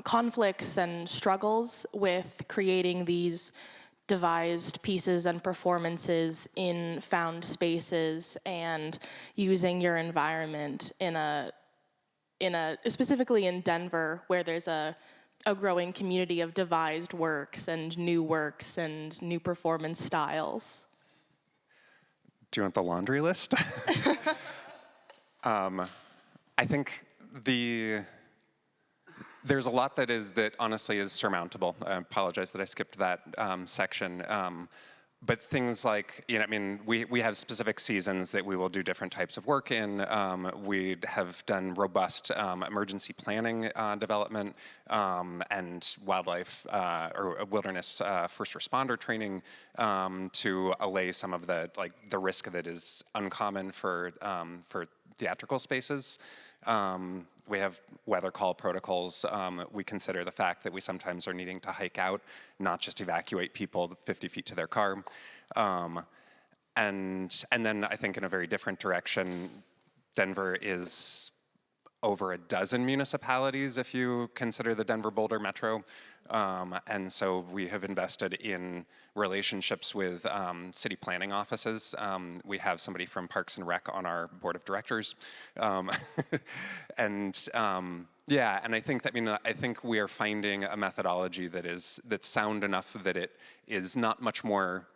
conflicts and struggles with creating these devised pieces and performances in found spaces and using your environment in a specifically in Denver, where there's a growing community of devised works and new performance styles. Do you want the laundry list? I think there's a lot that honestly is surmountable. I apologize that I skipped that section. But things like, we have specific seasons that we will do different types of work in. We have done robust emergency planning development and wildlife or wilderness first responder training to allay some of the risk that is uncommon for theatrical spaces. We have weather call protocols. We consider the fact that we sometimes are needing to hike out, not just evacuate people 50 feet to their car. And then I think in a very different direction, Denver is over a dozen municipalities if you consider the Denver-Boulder metro. And so we have invested in relationships with city planning offices. We have somebody from Parks and Rec on our board of directors. And I think that, I think we are finding a methodology that's sound enough that it is not much more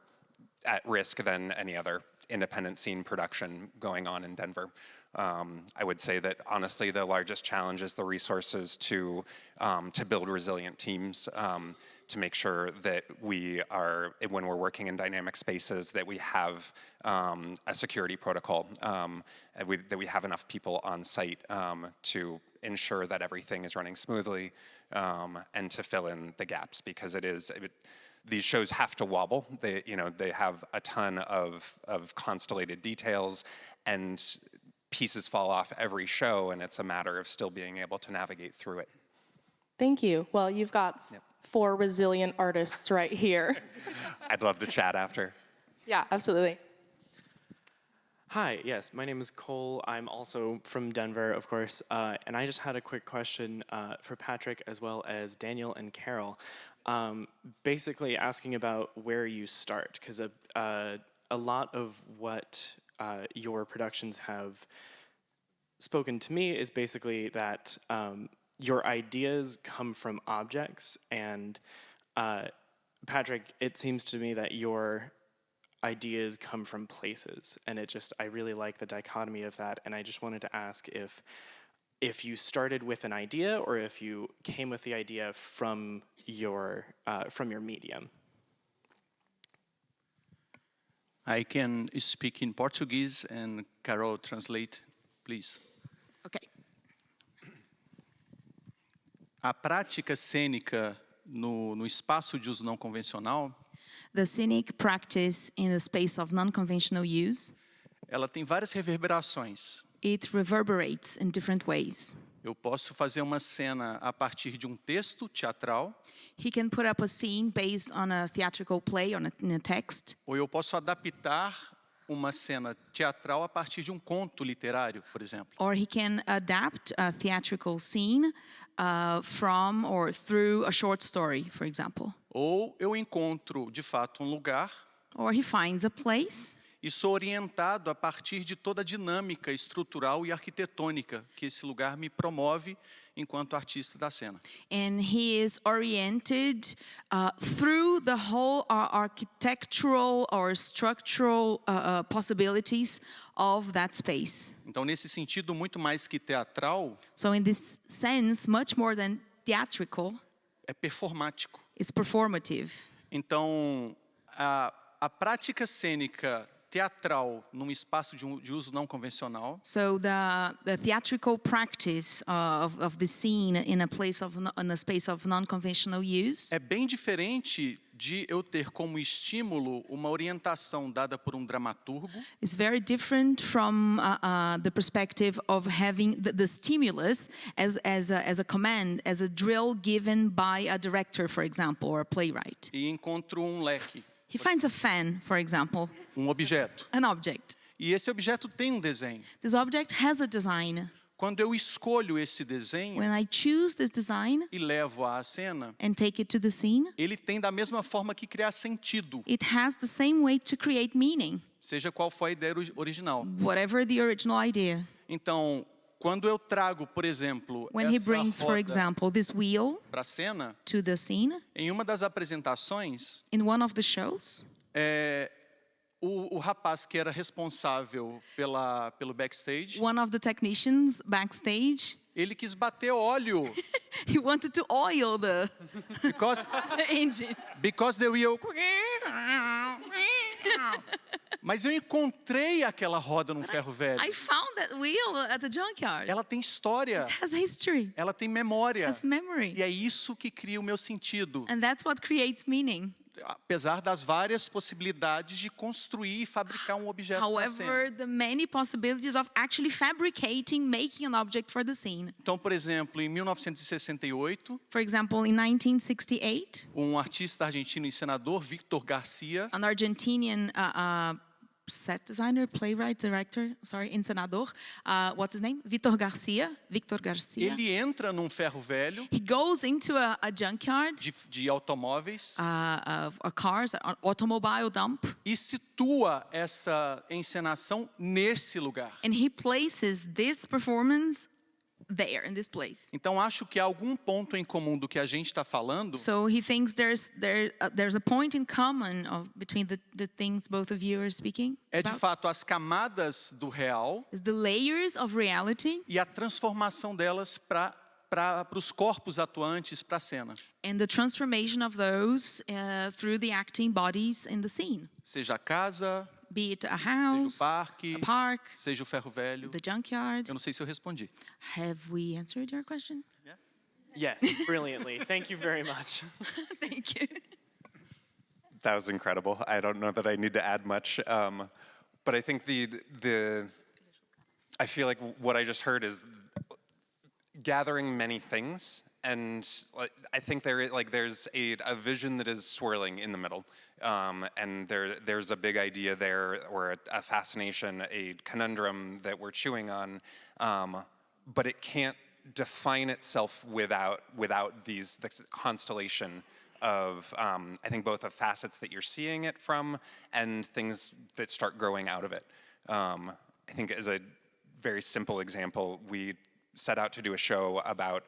at risk than any other independent scene production going on in Denver. I would say that honestly, the largest challenge is the resources to build resilient teams, to make sure that we are, when we're working in dynamic spaces, that we have a security protocol, that we have enough people on site to ensure that everything is running smoothly, and to fill in the gaps, because these shows have to wobble. They have a ton of constellated details, and pieces fall off every show, and it's a matter of still being able to navigate through it. Thank you. Well, you've got 4 resilient artists right here. I'd love to chat after. Yeah, absolutely. Hi, yes, my name is Cole. I'm also from Denver, of course, and I just had a quick question for Patrick as well as Daniel and Carol. Basically asking about where you start, because a lot of what your productions have spoken to me is basically that your ideas come from objects, and Patrick, it seems to me that your ideas come from places, and I really like the dichotomy of that, and I just wanted to ask if you started with an idea or if you came with the idea from your medium. I can speak in Portuguese and Carol translate, please. Okay. A prática cênica no espaço de uso não convencional, the scenic practice in the space of non-conventional use, ela tem várias reverberações. It reverberates in different ways. Eu posso fazer uma cena a partir de texto teatral. He can put up a scene based on a theatrical play, on a text. Ou eu posso adaptar uma cena teatral a partir de conto literário, por exemplo. Or he can adapt a theatrical scene from or through a short story, for example. Ou eu encontro, de fato, lugar. Or he finds a place. e sou orientado a partir de toda a dinâmica estrutural e arquitetônica que esse lugar me promove enquanto artista da cena. And he is oriented through the whole architectural or structural possibilities of that space. Então, nesse sentido, muito mais que teatral, So in this sense, much more than theatrical, é performático. it's performative. Então, a prática cênica teatral num espaço de uso não convencional, So the theatrical practice of the scene in a space of non-conventional use é bem diferente de eu ter como estímulo uma orientação dada por um dramaturgo is very different from the perspective of having the stimulus as a command, as a drill given by a director, for example, or a playwright. e encontro um leque, He finds a fan, for example, objeto. an object. E esse objeto tem um desenho. This object has a design. Quando eu escolho esse desenho When I choose this design e levo à cena, and take it to the scene, ele tem da mesma forma que criar sentido, it has the same way to create meaning, seja qual for a ideia original. whatever the original idea. Então, quando eu trago, por exemplo, When he essa brings, for roda example, this wheel para a cena, to the scene, em uma das apresentações, in one of the shows, o rapaz que era responsável pelo backstage, one of the technicians backstage, ele quis bater óleo. he wanted to oil the Because, engine. because the wheel... Mas eu encontrei aquela roda no ferro velho. I found that wheel at the junkyard. Ela tem história. It has history. Ela tem memória. Has memory. E é isso que cria o meu sentido. And that's what creates meaning. Apesar das várias possibilidades de construir e fabricar um objeto para a cena. However, the many possibilities of actually fabricating, making an object for the scene. Então, por exemplo, em 1968, For example, in 1968, um artista argentino e senador, Víctor Garcia, an Argentinian set designer, playwright, director, encenador, what's his name? Victor Garcia. ele entra num ferro velho He goes into a junkyard de automóveis of cars, an automobile dump, e situa essa encenação nesse lugar. and he places this performance there, in this place. Então, acho que há algum ponto em comum do que a gente está falando. So he thinks there's a point in common between the things both of you are speaking É de about. fato as camadas do real Is the layers of reality e a transformação delas para os corpos atuantes, para a cena. and the transformation of those through the acting bodies in the scene. Seja a casa, Be it a seja house, o parque, a park, seja o ferro velho. the junkyard. Eu não sei se eu respondi. Have we answered your question? Yes, brilliantly. Thank you very much. Thank you. That was incredible. I don't know that I need to add much, but I think I feel like what I just heard is gathering many things, and I think there's a vision that is swirling in the middle, and there's a big idea there, or a fascination, a conundrum that we're chewing on, but it can't define itself without this constellation of, I think, both of facets that you're seeing it from and things that start growing out of it. I think as a very simple example, we set out to do a show about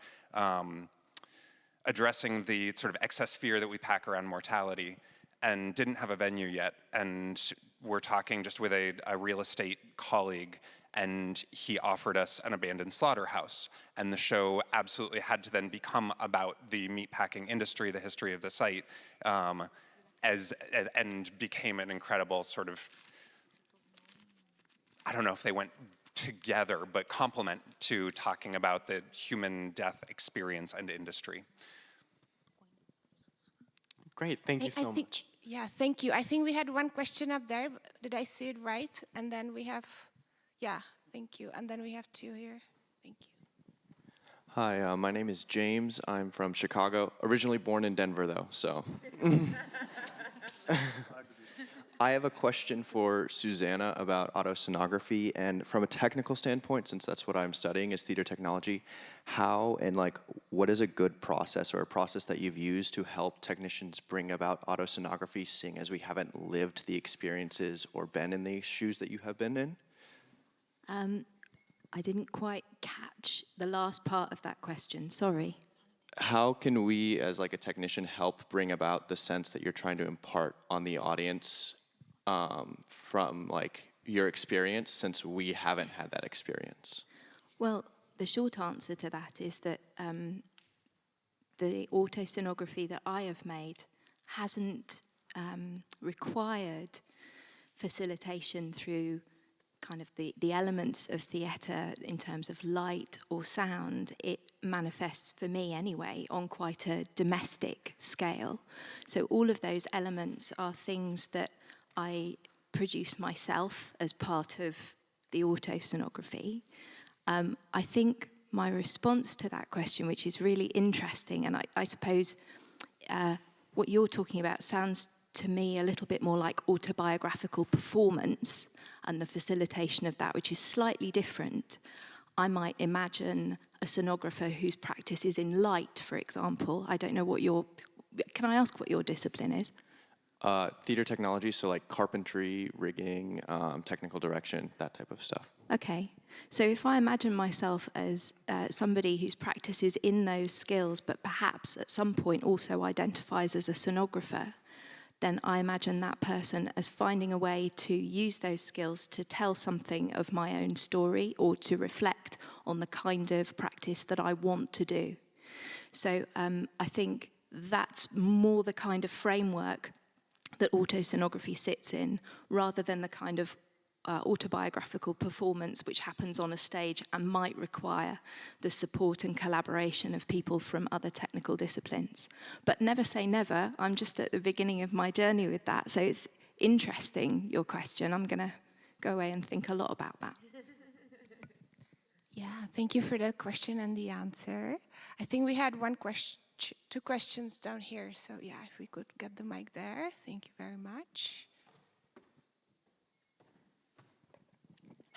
addressing the sort of excess fear that we pack around mortality, and didn't have a venue yet. And we're talking just with a real estate colleague, and he offered us an abandoned slaughterhouse. And the show absolutely had to then become about the meatpacking industry, the history of the site, and became an incredible sort of, I don't know if they went together, but complement to talking about the human death experience and industry. Great, thank you so much. Yeah, thank you. I think we had one question up there. Did I see it right? And then we have, yeah, thank you. And then we have two here. Thank you. Hi, my name is James. I'm from Chicago. Originally born in Denver, though, so. I have a question for Susannah about autoscenography, and from a technical standpoint, since that's what I'm studying is theater technology, how and like what is a good process or a process that you've used to help technicians bring about autoscenography, seeing as we haven't lived the experiences or been in the shoes that you have been in? I didn't quite catch the last part of that question, sorry. How can we, as like a technician, help bring about the sense that you're trying to impart on the audience from like your experience, since we haven't had that experience? Well, the short answer to that is that the autoscenography that I have made hasn't required facilitation through kind of the elements of theatre in terms of light or sound. It manifests, for me anyway, on quite a domestic scale. So all of those elements are things that I produce myself as part of the autoscenography. I think my response to that question, which is really interesting, and I suppose what you're talking about sounds to me a little bit more like autobiographical performance and the facilitation of that, which is slightly different. I might imagine a scenographer whose practice is in light, for example. I don't know what can I ask what your discipline is? Theater technology, so like carpentry, rigging, technical direction, that type of stuff. Okay, so if I imagine myself as somebody whose practice is in those skills, but perhaps at some point also identifies as a scenographer, then I imagine that person as finding a way to use those skills to tell something of my own story or to reflect on the kind of practice that I want to do. So I think that's more the kind of framework that autoscenography sits in, rather than the kind of autobiographical performance which happens on a stage and might require the support and collaboration of people from other technical disciplines. But never say never. I'm just at the beginning of my journey with that. So it's interesting, your question. I'm going to go away and think a lot about that. Yeah, thank you for that question and the answer. I think we had two questions down here. So yeah, if we could get the mic there. Thank you very much.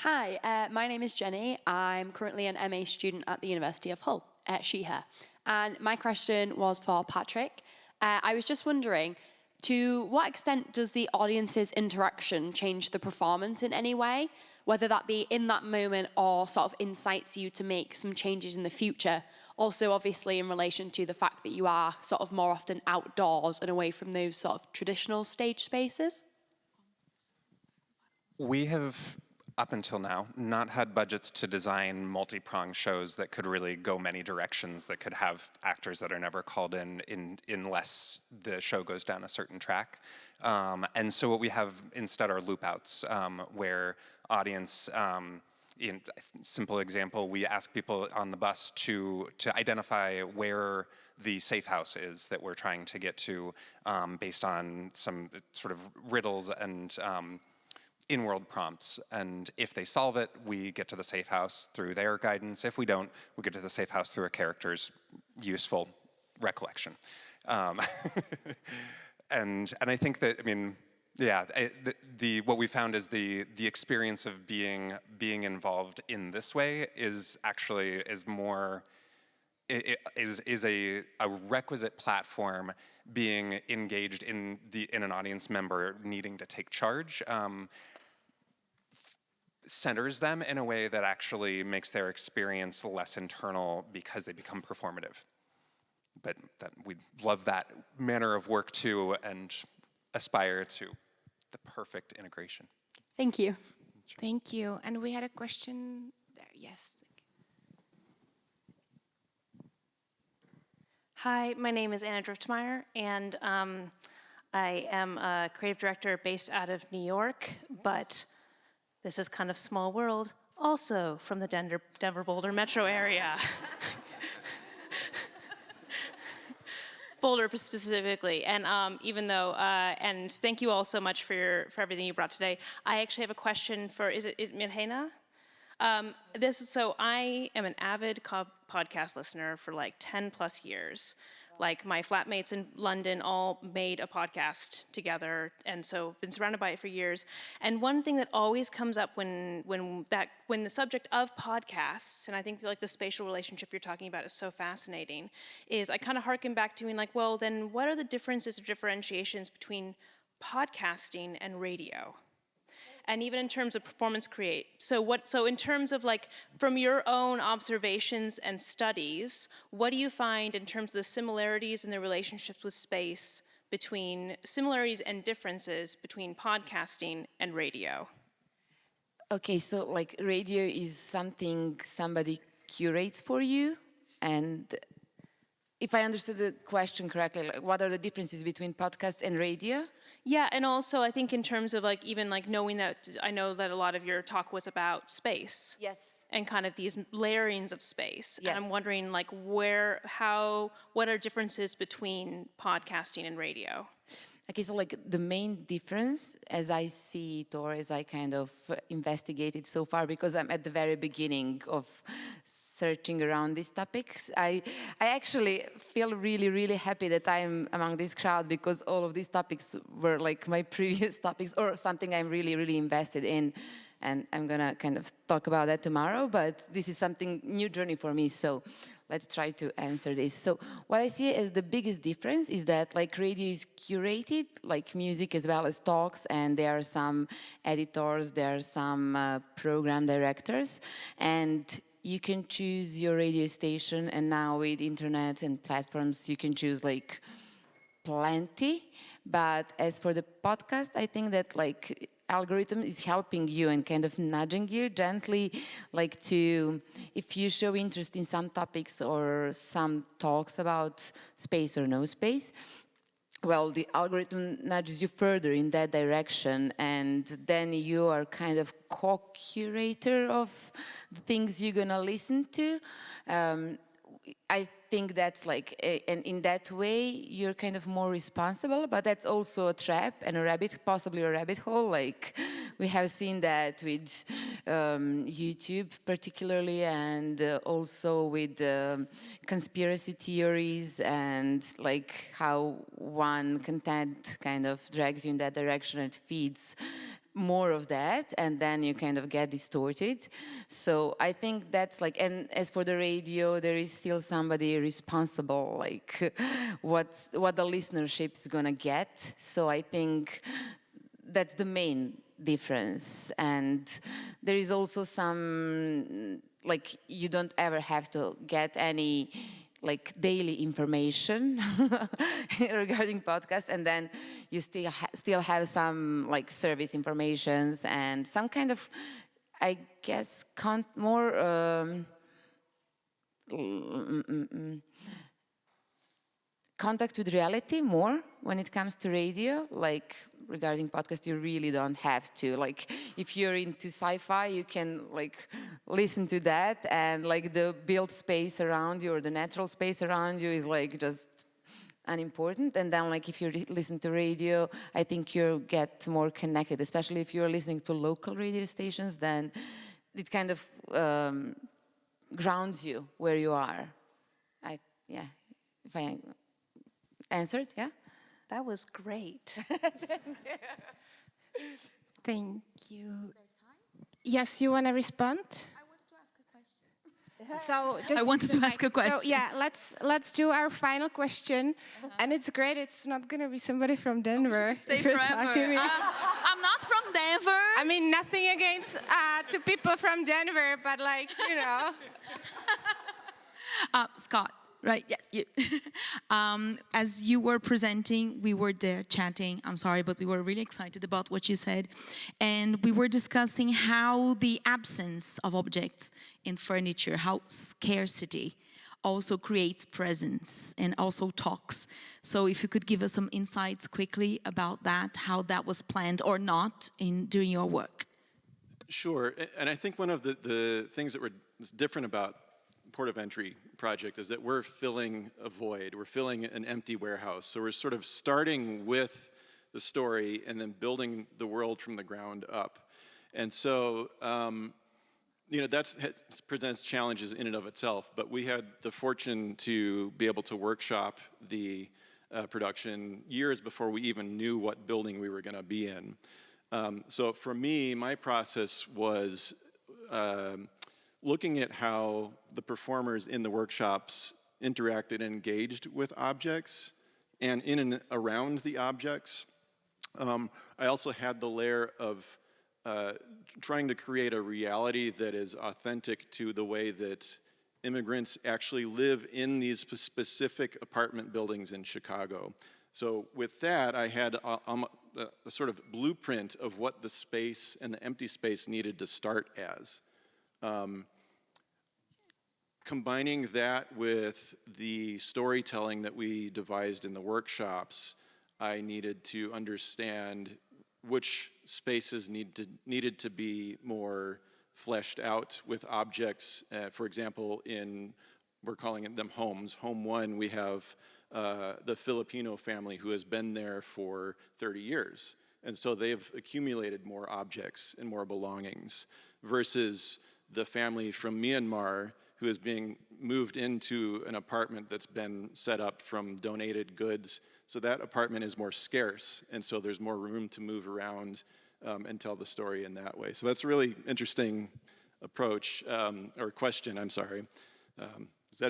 Hi, my name is Jenny. I'm currently an MA student at the University of Hull at Sheher. And my question was for Patrick. I was just wondering, to what extent does the audience's interaction change the performance in any way? Whether that be in that moment or sort of incites you to make some changes in the future. Also, obviously, in relation to the fact that you are sort of more often outdoors and away from those sort of traditional stage spaces. We have, up until now, not had budgets to design multi-pronged shows that could really go many directions, that could have actors that are never called in unless the show goes down a certain track. And so what we have instead are loop outs, where audience, in a simple example, we ask people on the bus to identify where the safe house is that we're trying to get to, based on some sort of riddles and in-world prompts, and if they solve it, we get to the safe house through their guidance. If we don't, we get to the safe house through a character's useful recollection. And I think that, I mean, yeah, what we found is the experience of being involved in this way is actually a requisite platform. Being engaged in an audience member needing to take charge centers them in a way that actually makes their experience less internal because they become performative. But we love that manner of work too and aspire to the perfect integration. Thank you. Thank you. And we had a question there. Yes. Hi, my name is Anna Driftmeyer, and I am a creative director based out of New York, but this is kind of small world, also from the Denver-Boulder metro area. Boulder specifically, and even though, and thank you all so much for everything you brought today. I actually have a question for, is it Miljena? So I am an avid podcast listener for like 10 plus years. like my flatmates in London all made a podcast together, and so been surrounded by it for years. And one thing that always comes up when the subject of podcasts, and I think like the spatial relationship you're talking about is so fascinating, is I kind of harken back to being like, well, then what are the differences or differentiations between podcasting and radio? And even in terms of performance create. So in terms of like, from your own observations and studies, what do you find in terms of the similarities and the relationships with space between, similarities and differences between podcasting and radio? Okay, so like radio is something somebody curates for you, and if I understood the question correctly, like what are the differences between podcasts and radio? Yeah, and also I think in terms of like even like knowing that, I know that a lot of your talk was about space. Yes. And kind of these layerings of space. Yes. And I'm wondering like what are differences between podcasting and radio? Okay, so like the main difference as I see it, or as I kind of investigated so far, because I'm at the very beginning of searching around these topics, I actually feel really, really happy that I'm among this crowd, because all of these topics were like my previous topics, or something I'm really, really invested in. And I'm gonna kind of talk about that tomorrow, but this is something new journey for me, so let's try to answer this. So what I see as the biggest difference is that like radio is curated, like music as well as talks, and there are some editors, there are some program directors, and you can choose your radio station, and now with internet and platforms, you can choose like plenty. But as for the podcast, I think that like algorithm is helping you and kind of nudging you gently, like to, if you show interest in some topics or some talks about space or no space, well, the algorithm nudges you further in that direction, and then you are kind of co-curator of the things you're gonna listen to. I think that's like, and in that way, you're kind of more responsible, but that's also a trap and a rabbit, possibly a rabbit hole. Like we have seen that with YouTube particularly, and also with conspiracy theories, and like how one content kind of drags you in that direction and feeds more of that, and then you kind of get distorted. So I think that's like, and as for the radio, there is still somebody responsible, like what the listenership is gonna get. So I think that's the main difference. And there is also some, like you don't ever have to get any like daily information regarding podcasts, and then you still have some like service informations and some kind of, I guess, more contact with reality more when it comes to radio. Like regarding podcast, you really don't have to. Like if you're into sci-fi, you can like listen to that, and like the built space around you or the natural space around you is like just unimportant. And then like if you listen to radio, I think you get more connected, especially if you're listening to local radio stations, then it kind of grounds you where you are. Yeah, if I answered, yeah? That was great. Thank you. Yes, you want to respond? So just I wanted to ask a question. So yeah, let's do our final question, and it's great. It's not gonna be somebody from Denver. Stay forever. I'm not from Denver. I mean, nothing against to people from Denver, but like you know. Scott. Right, yes, you. As you were presenting, we were there chatting, I'm sorry, but we were really excited about what you said. And we were discussing how the absence of objects in furniture, how scarcity also creates presence and also talks. So if you could give us some insights quickly about that, how that was planned or not during your work. Sure, and I think one of the things that were different about Port of Entry project is that we're filling a void, we're filling an empty warehouse. So we're sort of starting with the story and then building the world from the ground up. And so you know, that presents challenges in and of itself, but we had the fortune to be able to workshop the production years before we even knew what building we were going to be in. So for me, my process was looking at how the performers in the workshops interacted and engaged with objects and in and around the objects. I also had the layer of trying to create a reality that is authentic to the way that immigrants actually live in these specific apartment buildings in Chicago. So with that, I had a sort of blueprint of what the space and the empty space needed to start as. Combining that with the storytelling that we devised in the workshops, I needed to understand which spaces needed to be more fleshed out with objects. For example, we're calling them homes. Home 1, we have the Filipino family who has been there for 30 years. And so they've accumulated more objects and more belongings versus the family from Myanmar who is being moved into an apartment that's been set up from donated goods. So that apartment is more scarce, and so there's more room to move around and tell the story in that way. So that's a really interesting approach, or question, I'm sorry.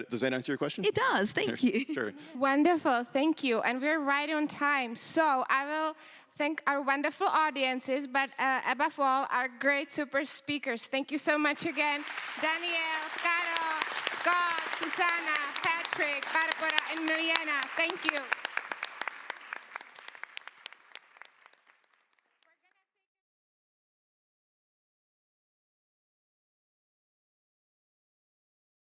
Does that answer your question? It does, thank you. Sure. Wonderful, thank you. And we're right on time. So I will thank our wonderful audiences, but above all, our great super speakers. Thank you so much again. Danielle, Carol, Scott, Susannah, Patrick, Barbora, and Miljena. Thank you.